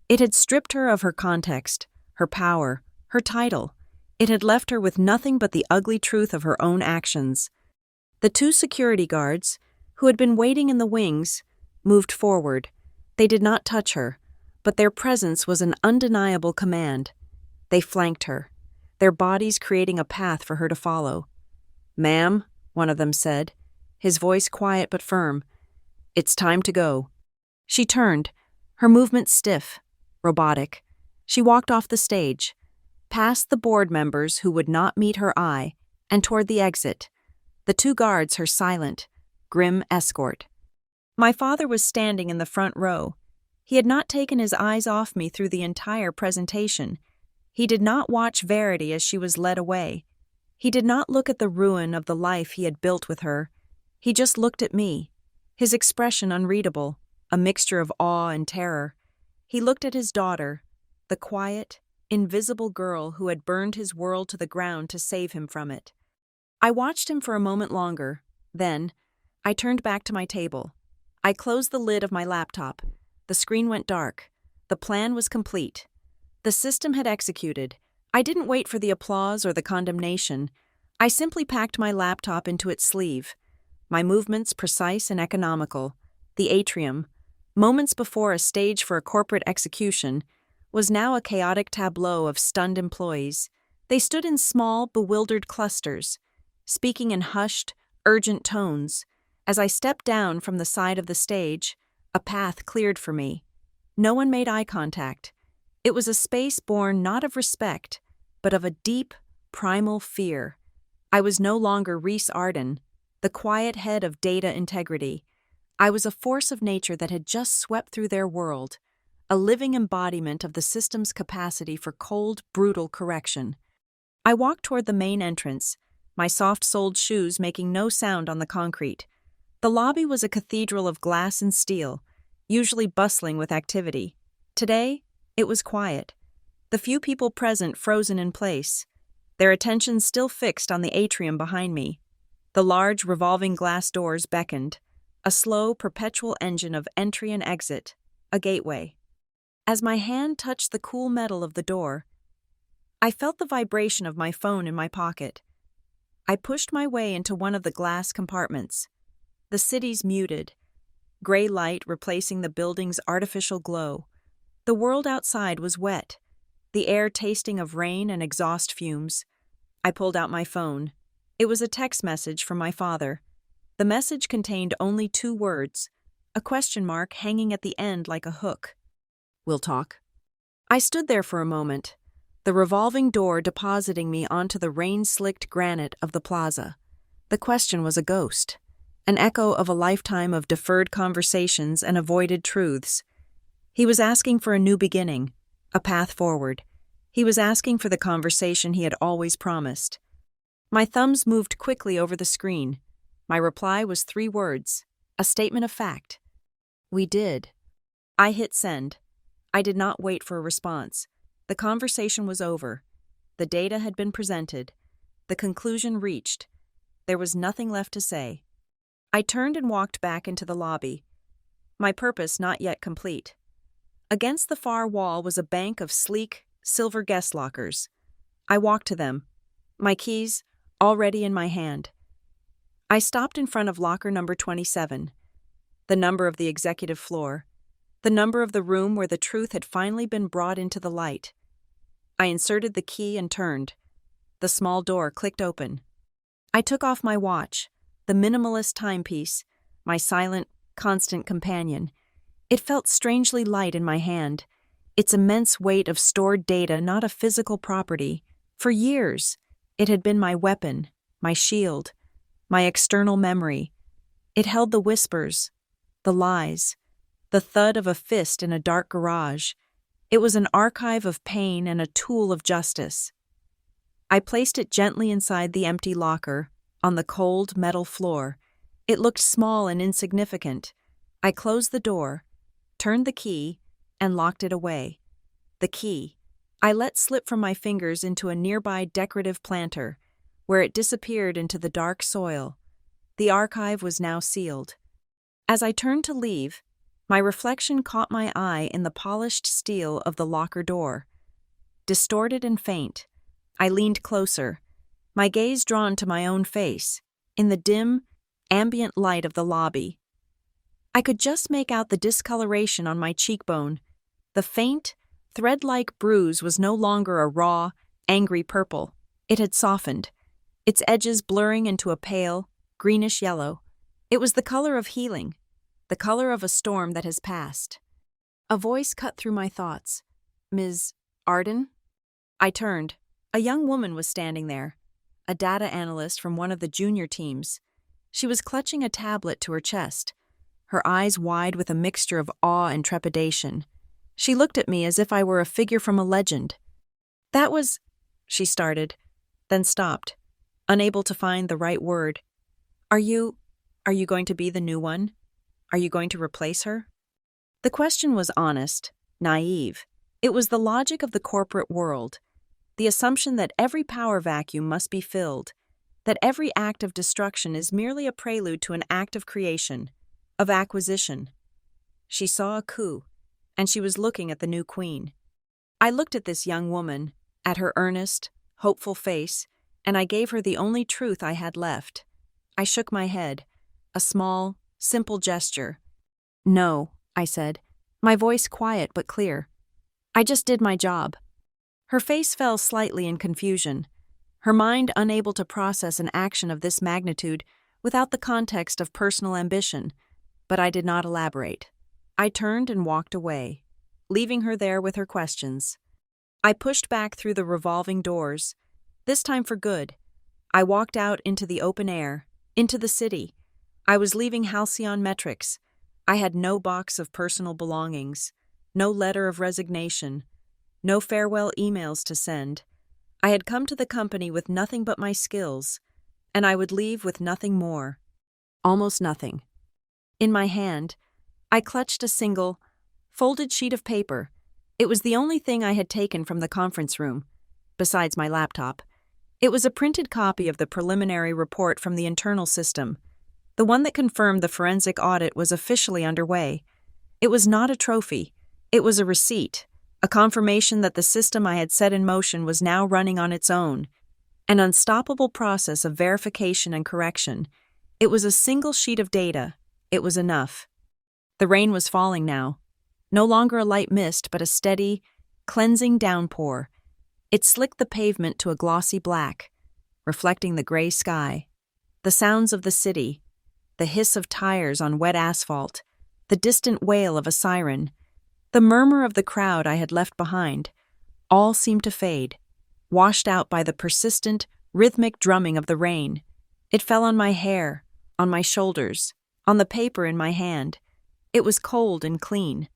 It had stripped her of her context, her power, her title. It had left her with nothing but the ugly truth of her own actions. The 2 security guards, who had been waiting in the wings, moved forward. They did not touch her, but their presence was an undeniable command. They flanked her, their bodies creating a path for her to follow. "Ma'am," one of them said, his voice quiet but firm, "it's time to go." She turned, her movement stiff, robotic. She walked off the stage, past the board members who would not meet her eye, and toward the exit, the 2 guards her silent, grim escort. My father was standing in the front row. He had not taken his eyes off me through the entire presentation. He did not watch Verity as she was led away. He did not look at the ruin of the life he had built with her. He just looked at me, his expression unreadable, a mixture of awe and terror. He looked at his daughter, the quiet, invisible girl who had burned his world to the ground to save him from it. I watched him for a moment longer. Then, I turned back to my table. I closed the lid of my laptop. The screen went dark. The plan was complete. The system had executed. I didn't wait for the applause or the condemnation. I simply packed my laptop into its sleeve. My movements precise and economical. The atrium, moments before a stage for a corporate execution, was now a chaotic tableau of stunned employees. They stood in small, bewildered clusters, speaking in hushed, urgent tones. As I stepped down from the side of the stage, a path cleared for me. No one made eye contact. It was a space born not of respect, but of a deep, primal fear. I was no longer Reese Arden, the quiet head of data integrity. I was a force of nature that had just swept through their world, a living embodiment of the system's capacity for cold, brutal correction. I walked toward the main entrance, my soft-soled shoes making no sound on the concrete. The lobby was a cathedral of glass and steel, usually bustling with activity. Today, it was quiet. The few people present frozen in place, their attention still fixed on the atrium behind me. The large, revolving glass doors beckoned, a slow, perpetual engine of entry and exit, a gateway. As my hand touched the cool metal of the door, I felt the vibration of my phone in my pocket. I pushed my way into one of the glass compartments. The city's muted, gray light replacing the building's artificial glow. The world outside was wet, the air tasting of rain and exhaust fumes. I pulled out my phone. It was a text message from my father. The message contained only 2 words, a question mark hanging at the end like a hook. "We'll talk." I stood there for a moment, the revolving door depositing me onto the rain-slicked granite of the plaza. The question was a ghost, an echo of a lifetime of deferred conversations and avoided truths. He was asking for a new beginning, a path forward. He was asking for the conversation he had always promised. My thumbs moved quickly over the screen. My reply was 3 words, a statement of fact. "We did." I hit send. I did not wait for a response. The conversation was over. The data had been presented. The conclusion reached. There was nothing left to say. I turned and walked back into the lobby, my purpose not yet complete. Against the far wall was a bank of sleek, silver guest lockers. I walked to them, my keys already in my hand. I stopped in front of locker number 27, the number of the executive floor, the number of the room where the truth had finally been brought into the light. I inserted the key and turned. The small door clicked open. I took off my watch, the minimalist timepiece, my silent, constant companion. It felt strangely light in my hand, its immense weight of stored data not a physical property. For years, it had been my weapon, my shield, my external memory. It held the whispers, the lies, the thud of a fist in a dark garage. It was an archive of pain and a tool of justice. I placed it gently inside the empty locker, on the cold metal floor. It looked small and insignificant. I closed the door, turned the key, and locked it away. The key I let slip from my fingers into a nearby decorative planter, where it disappeared into the dark soil. The archive was now sealed. As I turned to leave, my reflection caught my eye in the polished steel of the locker door. Distorted and faint, I leaned closer, my gaze drawn to my own face, in the dim, ambient light of the lobby. I could just make out the discoloration on my cheekbone. The faint, thread-like bruise was no longer a raw, angry purple. It had softened, its edges blurring into a pale, greenish yellow. It was the color of healing, the color of a storm that has passed. A voice cut through my thoughts. "Ms. Arden?" I turned. A young woman was standing there, a data analyst from one of the junior teams. She was clutching a tablet to her chest, her eyes wide with a mixture of awe and trepidation. She looked at me as if I were a figure from a legend. "That was," she started, then stopped, unable to find the right word. Are you going to be the new one? Are you going to replace her?" The question was honest, naive. It was the logic of the corporate world, the assumption that every power vacuum must be filled, that every act of destruction is merely a prelude to an act of creation, of acquisition. She saw a coup, and she was looking at the new queen. I looked at this young woman, at her earnest, hopeful face, and I gave her the only truth I had left. I shook my head, a small, simple gesture. "No," I said, my voice quiet but clear. "I just did my job." Her face fell slightly in confusion, her mind unable to process an action of this magnitude without the context of personal ambition, but I did not elaborate. I turned and walked away, leaving her there with her questions. I pushed back through the revolving doors, this time for good. I walked out into the open air, into the city. I was leaving Halcyon Metrics. I had no box of personal belongings, no letter of resignation, no farewell emails to send. I had come to the company with nothing but my skills, and I would leave with nothing more. Almost nothing. In my hand, I clutched a single, folded sheet of paper. It was the only thing I had taken from the conference room, besides my laptop. It was a printed copy of the preliminary report from the internal system, the one that confirmed the forensic audit was officially underway. It was not a trophy. It was a receipt, a confirmation that the system I had set in motion was now running on its own, an unstoppable process of verification and correction. It was a single sheet of data. It was enough. The rain was falling now, no longer a light mist but a steady, cleansing downpour. It slicked the pavement to a glossy black, reflecting the gray sky, the sounds of the city, the hiss of tires on wet asphalt, the distant wail of a siren, the murmur of the crowd I had left behind, all seemed to fade, washed out by the persistent, rhythmic drumming of the rain. It fell on my hair, on my shoulders, on the paper in my hand. It was cold and clean.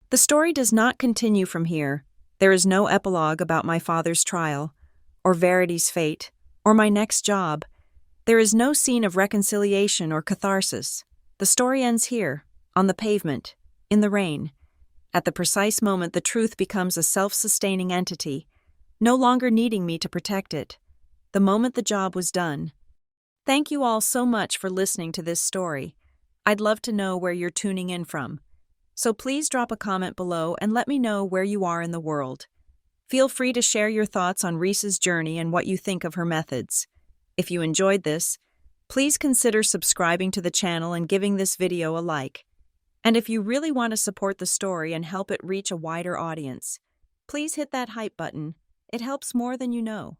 The story does not continue from here. There is no epilogue about my father's trial, or Verity's fate, or my next job. There is no scene of reconciliation or catharsis. The story ends here, on the pavement, in the rain. At the precise moment the truth becomes a self-sustaining entity, no longer needing me to protect it. The moment the job was done. Thank you all so much for listening to this story. I'd love to know where you're tuning in from. So please drop a comment below and let me know where you are in the world. Feel free to share your thoughts on Reese's journey and what you think of her methods. If you enjoyed this, please consider subscribing to the channel and giving this video a like. And if you really want to support the story and help it reach a wider audience, please hit that hype button. It helps more than you know.